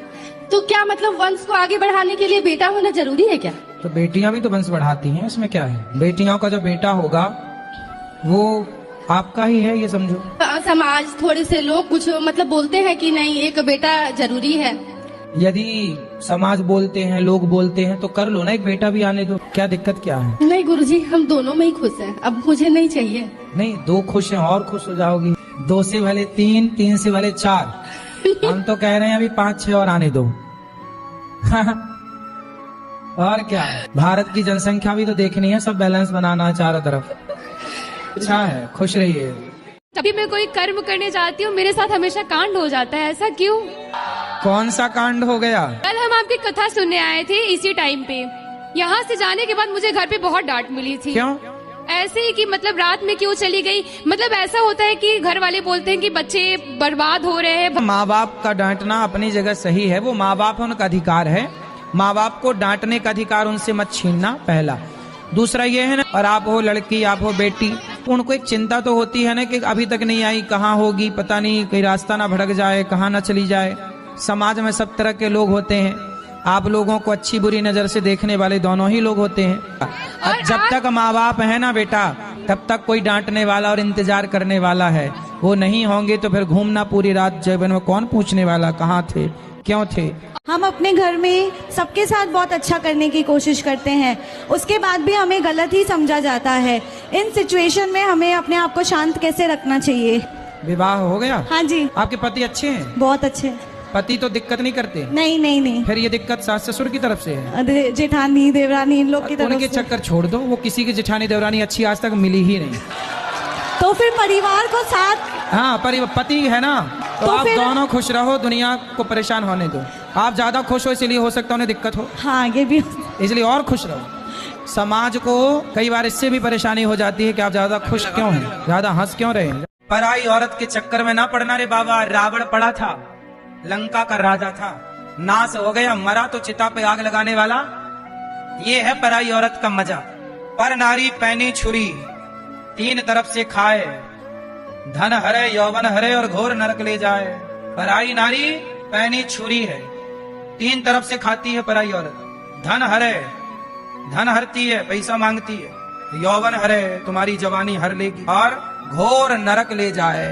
तो क्या मतलब वंश को आगे बढ़ाने के लिए बेटा होना जरूरी है क्या? तो बेटियां भी तो वंश बढ़ाती हैं, इसमें क्या है। बेटियों का जो बेटा होगा वो आपका ही है, ये समझो। समाज थोड़े से लोग कुछ मतलब बोलते हैं कि नहीं एक बेटा जरूरी है। यदि समाज बोलते हैं, लोग बोलते हैं, तो कर लो ना, एक बेटा भी आने दो, क्या दिक्कत क्या है। नहीं गुरुजी, हम दोनों में ही खुश हैं, अब मुझे नहीं चाहिए। नहीं, दो खुश हैं और खुश हो जाओगी। 2 से भले 3, 3 से भले 4। हम तो कह रहे हैं अभी 5-6 और आने दो। और क्या, भारत की जनसंख्या भी तो देखनी है, सब बैलेंस बनाना है चारों तरफ। अच्छा है, खुश रहिए। कभी मैं कोई कर्म करने जाती हूँ, मेरे साथ हमेशा कांड हो जाता है, ऐसा क्यों? कौन सा कांड हो गया? कल हम आपकी कथा सुनने आए थे इसी टाइम पे। यहाँ से जाने के बाद मुझे घर पे बहुत डांट मिली थी। क्यों? ऐसे ही कि मतलब रात में क्यों चली गई। मतलब ऐसा होता है कि घर वाले बोलते हैं कि बच्चे बर्बाद हो रहे हैं। माँ बाप का डांटना अपनी जगह सही है, वो माँ बाप उनका अधिकार है। माँ बाप को डांटने का अधिकार उनसे मत छीनना, पहला। दूसरा ये है ना, और आप हो लड़की, आप हो बेटी, उनको एक चिंता तो होती है ना कि अभी तक नहीं आई, कहाँ होगी पता नहीं, कहीं रास्ता ना भटक जाए, कहाँ ना चली जाए। समाज में सब तरह के लोग होते हैं, आप लोगों को अच्छी बुरी नजर से देखने वाले दोनों ही लोग होते हैं। अब जब तक माँ बाप है ना बेटा, तब तक कोई डांटने वाला और इंतजार करने वाला है। वो नहीं होंगे तो फिर घूमना पूरी रात जीवन में, कौन पूछने वाला कहाँ थे, क्यों थे। हम अपने घर में सबके साथ बहुत अच्छा करने की कोशिश करते हैं, उसके बाद भी हमें गलत ही समझा जाता है। इन सिचुएशन में हमें अपने आप को शांत कैसे रखना चाहिए। विवाह हो गया? हाँ जी। आपके पति अच्छे हैं? बहुत अच्छे। पति तो दिक्कत नहीं करते? नहीं नहीं नहीं। फिर ये दिक्कत सास ससुर की तरफ से है? अरे जेठानी देवरानी इन लोग की तरफ उनके से। चक्कर छोड़ दो, वो किसी की जेठानी देवरानी अच्छी आज तक मिली ही नहीं। तो फिर परिवार को साथ, हाँ पति है ना, तो आप फिर दोनों खुश रहो, दुनिया को परेशान होने दो। आप ज्यादा खुश हो इसलिए हो सकता है उन्हें दिक्कत हो। हाँ ये भी, इसलिए और खुश रहो। समाज को कई बार इससे भी परेशानी हो जाती है कि आप ज्यादा खुश क्यों हैं, ज्यादा हंस क्यों रहे हैं। पराई औरत के चक्कर में ना पड़ना रे बाबा। रावण पड़ा था, लंका का राजा था, नाश हो गया, मरा तो चिता पे आग लगाने वाला। ये है पराई औरत का मजा। पर नारी पैनी छुरी, 3 तरफ से खाए, धन हरे यौवन हरे और घोर नरक ले जाए। पराई नारी पैनी छुरी है, 3 तरफ से खाती है पराई औरत। धन हरे, धन हरती है, पैसा मांगती है। यौवन हरे, तुम्हारी जवानी हर लेगी, और घोर नरक ले जाए,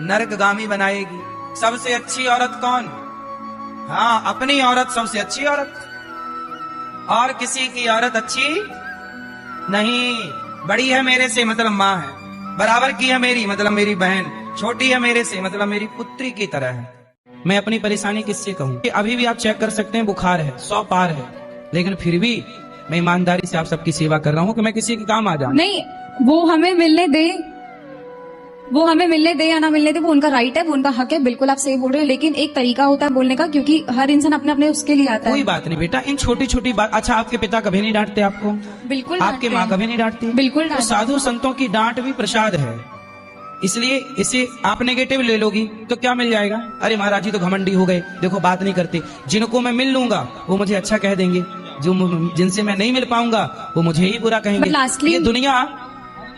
नरकगामी बनाएगी। सबसे अच्छी औरत कौन? हाँ, अपनी औरत सबसे अच्छी औरत, और किसी की औरत अच्छी नहीं। बड़ी है मेरे से मतलब माँ है, बराबर की है मेरी मतलब मेरी बहन, छोटी है मेरे से मतलब मेरी पुत्री की तरह है। मैं अपनी परेशानी किससे कहूँ? अभी भी आप चेक कर सकते हैं, बुखार है, 100 पार है, लेकिन फिर भी मैं ईमानदारी से आप सबकी सेवा कर रहा हूँ कि मैं किसी के काम आ जाऊं। नहीं, वो हमें मिलने दे, वो हमें मिलने दे या ना मिलने दे, वो उनका राइट है, वो उनका हक है, बिल्कुल आप सही बोल रहे हैं। लेकिन एक तरीका होता है बोलने का, क्योंकि हर इंसान अपने अपने उसके लिए आता है। कोई बात नहीं बेटा, इन छोटी छोटी बात। अच्छा, आपके पिता कभी नहीं डांटते आपको? बिल्कुल। आपके माँ कभी नहीं डांटती? बिल्कुल। तो साधु संतों की डांट भी प्रसाद है, इसलिए इसे आप नेगेटिव ले लोगी तो क्या मिल जाएगा? अरे महाराज जी तो घमंडी हो गए, देखो बात नहीं करते। जिनको मैं मिल लूंगा वो मुझे अच्छा कह देंगे, जो जिनसे मैं नहीं मिल पाऊंगा वो मुझे ही बुरा कहेंगे।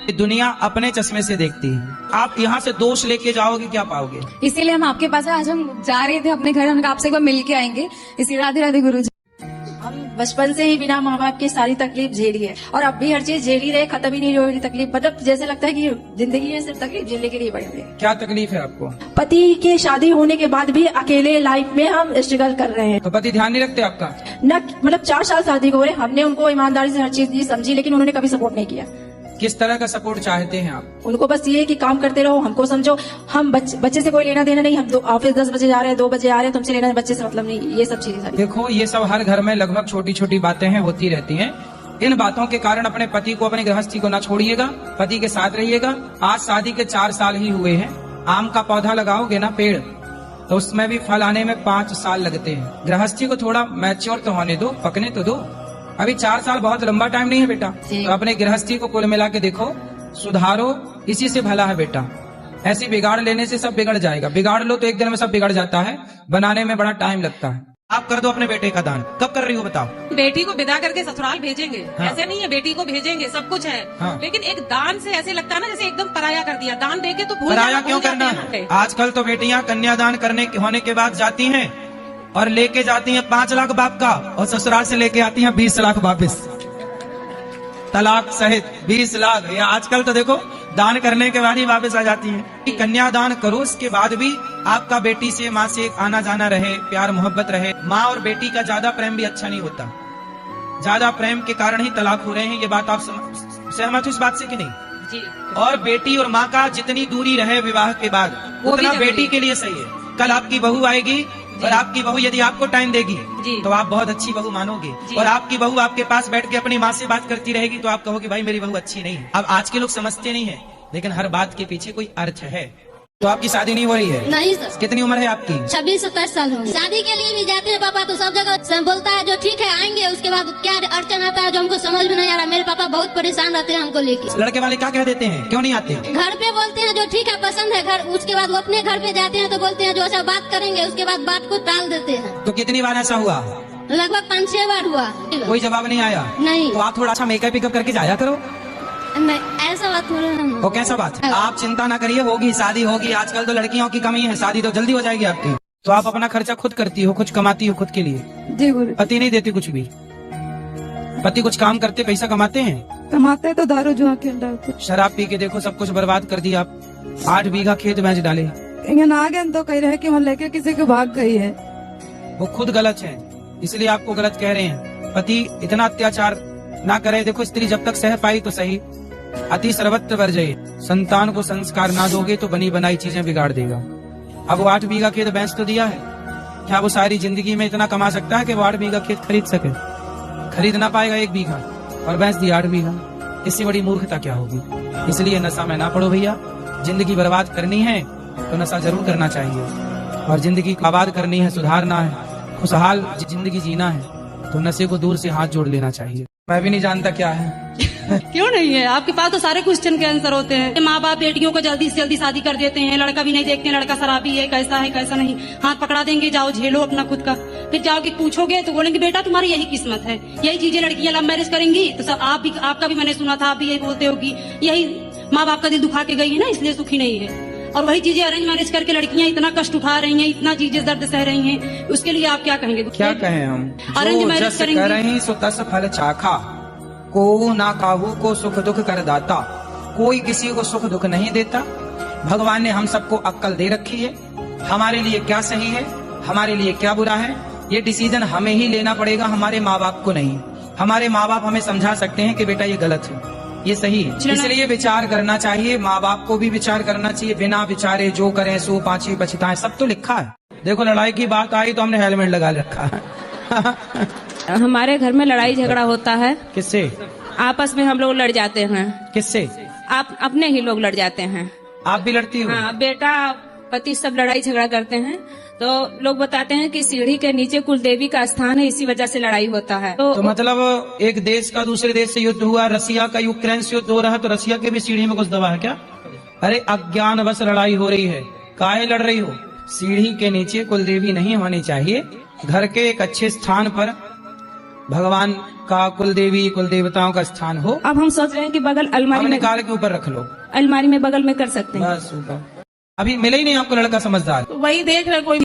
ये दुनिया अपने चश्मे से देखती है। आप यहाँ से दोष लेके जाओगे, क्या पाओगे? इसीलिए हम आपके पास आज हम जा रहे थे अपने घर, हम आपसे एक बार मिल के आएंगे। इसी राधे राधे गुरु जी। हम बचपन से ही बिना माँ बाप की सारी तकलीफ झेली है, और अब भी हर चीज झेली रहे, खत्म ही नहीं हो रही तकलीफ। मतलब जैसे लगता है कि जिंदगी में सिर्फ तकलीफ झेलने के लिए बड़ी हुई है। क्या तकलीफ है आपको? पति के शादी होने के बाद भी अकेले लाइफ में हम स्ट्रगल कर रहे हैं। तो पति ध्यान नहीं रखते आपका? न मतलब 4 साल शादी को हो रहे, हमने उनको ईमानदारी से हर चीज दी समझी, लेकिन उन्होंने कभी सपोर्ट नहीं किया। किस तरह का सपोर्ट चाहते हैं आप? उनको बस ये है कि काम करते रहो, हमको समझो, हम बच्चे से कोई लेना देना नहीं, हम ऑफिस 10 बजे जा रहे हैं, 2 बजे आ रहे हैं, तुमसे लेना बच्चे से मतलब नहीं, ये सब चीजें। देखो, ये सब हर घर में लगभग छोटी छोटी बातें हैं, होती रहती हैं। इन बातों के कारण अपने पति को, अपनी गृहस्थी को ना छोड़िएगा, पति के साथ रहिएगा। आज शादी के 4 साल ही हुए हैं। आम का पौधा लगाओगे ना पेड़, तो उसमें भी फल आने में 5 साल लगते हैं। गृहस्थी को थोड़ा मैच्योर तो होने दो, पकने तो दो। अभी 4 साल बहुत लंबा टाइम नहीं है बेटा। तो अपने गृहस्थी को कुल मिला के देखो, सुधारो, इसी से भला है बेटा। ऐसे बिगाड़ लेने से सब बिगड़ जाएगा। बिगाड़ लो तो एक दिन में सब बिगड़ जाता है, बनाने में बड़ा टाइम लगता है। आप कर दो अपने बेटे का दान। कब कर रही हो बताओ? बेटी को विदा करके ससुराल भेजेंगे। हाँ। ऐसे नहीं है, बेटी को भेजेंगे, सब कुछ है। हाँ। लेकिन एक दान से ऐसे लगता है ना जैसे एकदम पराया कर दिया। दान देके तो भूल पराया जाना, क्यों भूल करना जाते हैं। है? आजकल तो बेटियां कन्यादान होने के बाद जाती हैं, और लेके जाती हैं 5 लाख बाप का, और ससुराल से लेके आती हैं 20 लाख वापिस, तलाक सहित 20 लाख। या आजकल तो देखो दान करने के बाद ही वापस आ जाती हैं। कन्यादान करो, उसके बाद भी आपका बेटी से, माँ से एक आना जाना रहे, प्यार मोहब्बत रहे। माँ और बेटी का ज्यादा प्रेम भी अच्छा नहीं होता, ज्यादा प्रेम के कारण ही तलाक हो रहे हैं। ये बात आप सहमत हो इस बात से कि नहीं? जी। और बेटी और माँ का जितनी दूरी रहे विवाह के बाद, उतना बेटी के लिए सही है। कल आपकी बहू आएगी और आपकी बहू यदि आपको टाइम देगी तो आप बहुत अच्छी बहू मानोगे, और आपकी बहू आपके पास बैठ के अपनी माँ से बात करती रहेगी तो आप कहोगे भाई मेरी बहू अच्छी नहीं है। अब आज के लोग समझते नहीं है, लेकिन हर बात के पीछे कोई अर्थ है। तो आपकी शादी नहीं हो रही है? नहीं सर। कितनी उम्र है आपकी? 26-27 साल हो गए। शादी के लिए भी जाते हैं पापा तो सब जगह बोलता है जो ठीक है आएंगे, उसके बाद क्या अड़चन आता है जो हमको समझ में नहीं आ रहा। मेरे पापा बहुत परेशान रहते हैं हमको लेके। लड़के वाले क्या कह देते हैं, क्यों नहीं आते? घर पे बोलते हैं जो ठीक है पसंद है घर, उसके बाद वो अपने घर पे जाते हैं तो बोलते हैं जो ऐसा बात करेंगे, उसके बाद बात को टाल देते हैं। तो कितनी बार ऐसा हुआ? लगभग 5-6 बार हुआ, कोई जवाब नहीं आया? नहीं। तो आप थोड़ा सा मेकअप पिकअप करके जाया करो। नहीं, ऐसा बात हो रहा है। वो कैसा बात? आप चिंता ना करिए, होगी शादी होगी। आजकल तो लड़कियों की कमी है, शादी तो जल्दी हो जाएगी आपकी। तो आप अपना खर्चा खुद करती हो, कुछ कमाती हो खुद के लिए? जी गुरु। पति नहीं देती कुछ भी? पति कुछ काम करते, पैसा कमाते हैं? कमाते तो दारू जुआ खेल रहे थे। शराब पी के देखो सब कुछ बर्बाद कर दिया आप। 8 बीघा खेत बेच डाले। यहाँ आ गए तो कह रहे कि वहाँ लेके किसी को भाग गई है। वो खुद गलत है, इसलिए आपको गलत कह रहे हैं। पति इतना अत्याचार ना करे। देखो स्त्री जब तक सह पाई तो सही, अति सर्वत्र वर्जय। संतान को संस्कार ना दोगे तो बनी बनाई चीजें बिगाड़ देगा। अब वो 8 बीघा खेत बेच तो दिया है, क्या वो सारी जिंदगी में इतना कमा सकता है कि वो 8 बीघा खेत खरीद सके? खरीद ना पाएगा 1 बीघा, और बेच दिया 8 बीघा। इससे बड़ी मूर्खता क्या होगी? इसलिए नशा में ना पड़ो भैया। जिंदगी बर्बाद करनी है तो नशा जरूर करना चाहिए, और जिंदगी को आबाद करनी है, सुधारना है, खुशहाल जिंदगी जीना है तो नशे को दूर से हाथ जोड़ लेना चाहिए। मैं भी नहीं जानता क्या है। क्यों नहीं है? आपके पास तो सारे क्वेश्चन के आंसर होते हैं। माँ बाप बेटियों को जल्दी से जल्दी शादी कर देते हैं, लड़का भी नहीं देखते, लड़का शराबी है कैसा नहीं, हाथ पकड़ा देंगे, जाओ झेलो अपना खुद का। फिर जाओगे पूछोगे तो बोलेंगे बेटा तुम्हारी यही किस्मत है, यही चीजें लड़कियां लव मैरिज करेंगी। तो सब आपका भी मैंने सुना था, आप भी यही बोलते होगी, यही माँ बाप का दिल दुखा के गई है ना, इसलिए सुखी नहीं है। और वही चीजें अरेंज मैरिज करके लड़कियां इतना कष्ट उठा रही हैं, इतना चीजें दर्द सह रही हैं, उसके लिए आप क्या कहेंगे? क्या कहें हम? अरेंज मैरिज करेंगे सो तस फल चाखा, को ना काहू को सुख दुख कर दाता। कोई किसी को सुख दुख नहीं देता। भगवान ने हम सबको अक्ल दे रखी है, हमारे लिए क्या सही है, हमारे लिए क्या बुरा है, ये डिसीजन हमें ही लेना पड़ेगा, हमारे माँ बाप को नहीं। हमारे माँ बाप हमें समझा सकते हैं कि बेटा ये गलत है, ये सही है, इसलिए विचार करना चाहिए। माँ बाप को भी विचार करना चाहिए। बिना विचारे जो करें सो पांचवी पछताएं, सब तो लिखा है। देखो लड़ाई की बात आई तो हमने हेलमेट लगा रखा है। हमारे घर में लड़ाई झगड़ा होता है। किससे? आपस में हम लोग लड़ जाते हैं। किससे? आप अपने ही लोग लड़ जाते हैं। आप भी लड़ती हो? हाँ, बेटा पति सब लड़ाई झगड़ा करते हैं, तो लोग बताते हैं कि सीढ़ी के नीचे कुलदेवी का स्थान है, इसी वजह से लड़ाई होता है। तो मतलब एक देश का दूसरे देश से युद्ध हुआ, रसिया का यूक्रेन से युद्ध हो रहा है, तो रसिया के भी सीढ़ी में कुछ दबा है क्या? अरे अज्ञानवश लड़ाई हो रही है। काहे लड़ रही हो? सीढ़ी के नीचे कुलदेवी नहीं होनी चाहिए। घर के एक अच्छे स्थान पर भगवान का, कुलदेवी कुल देवताओं का स्थान हो। अब हम सोच रहे हैं कि बगल अलमारी में निकाल के ऊपर रख लो, अलमारी में बगल में कर सकते हैं। बस ऊपर। अभी मिले ही नहीं आपको लड़का समझदार? तो वही देख रहे कोई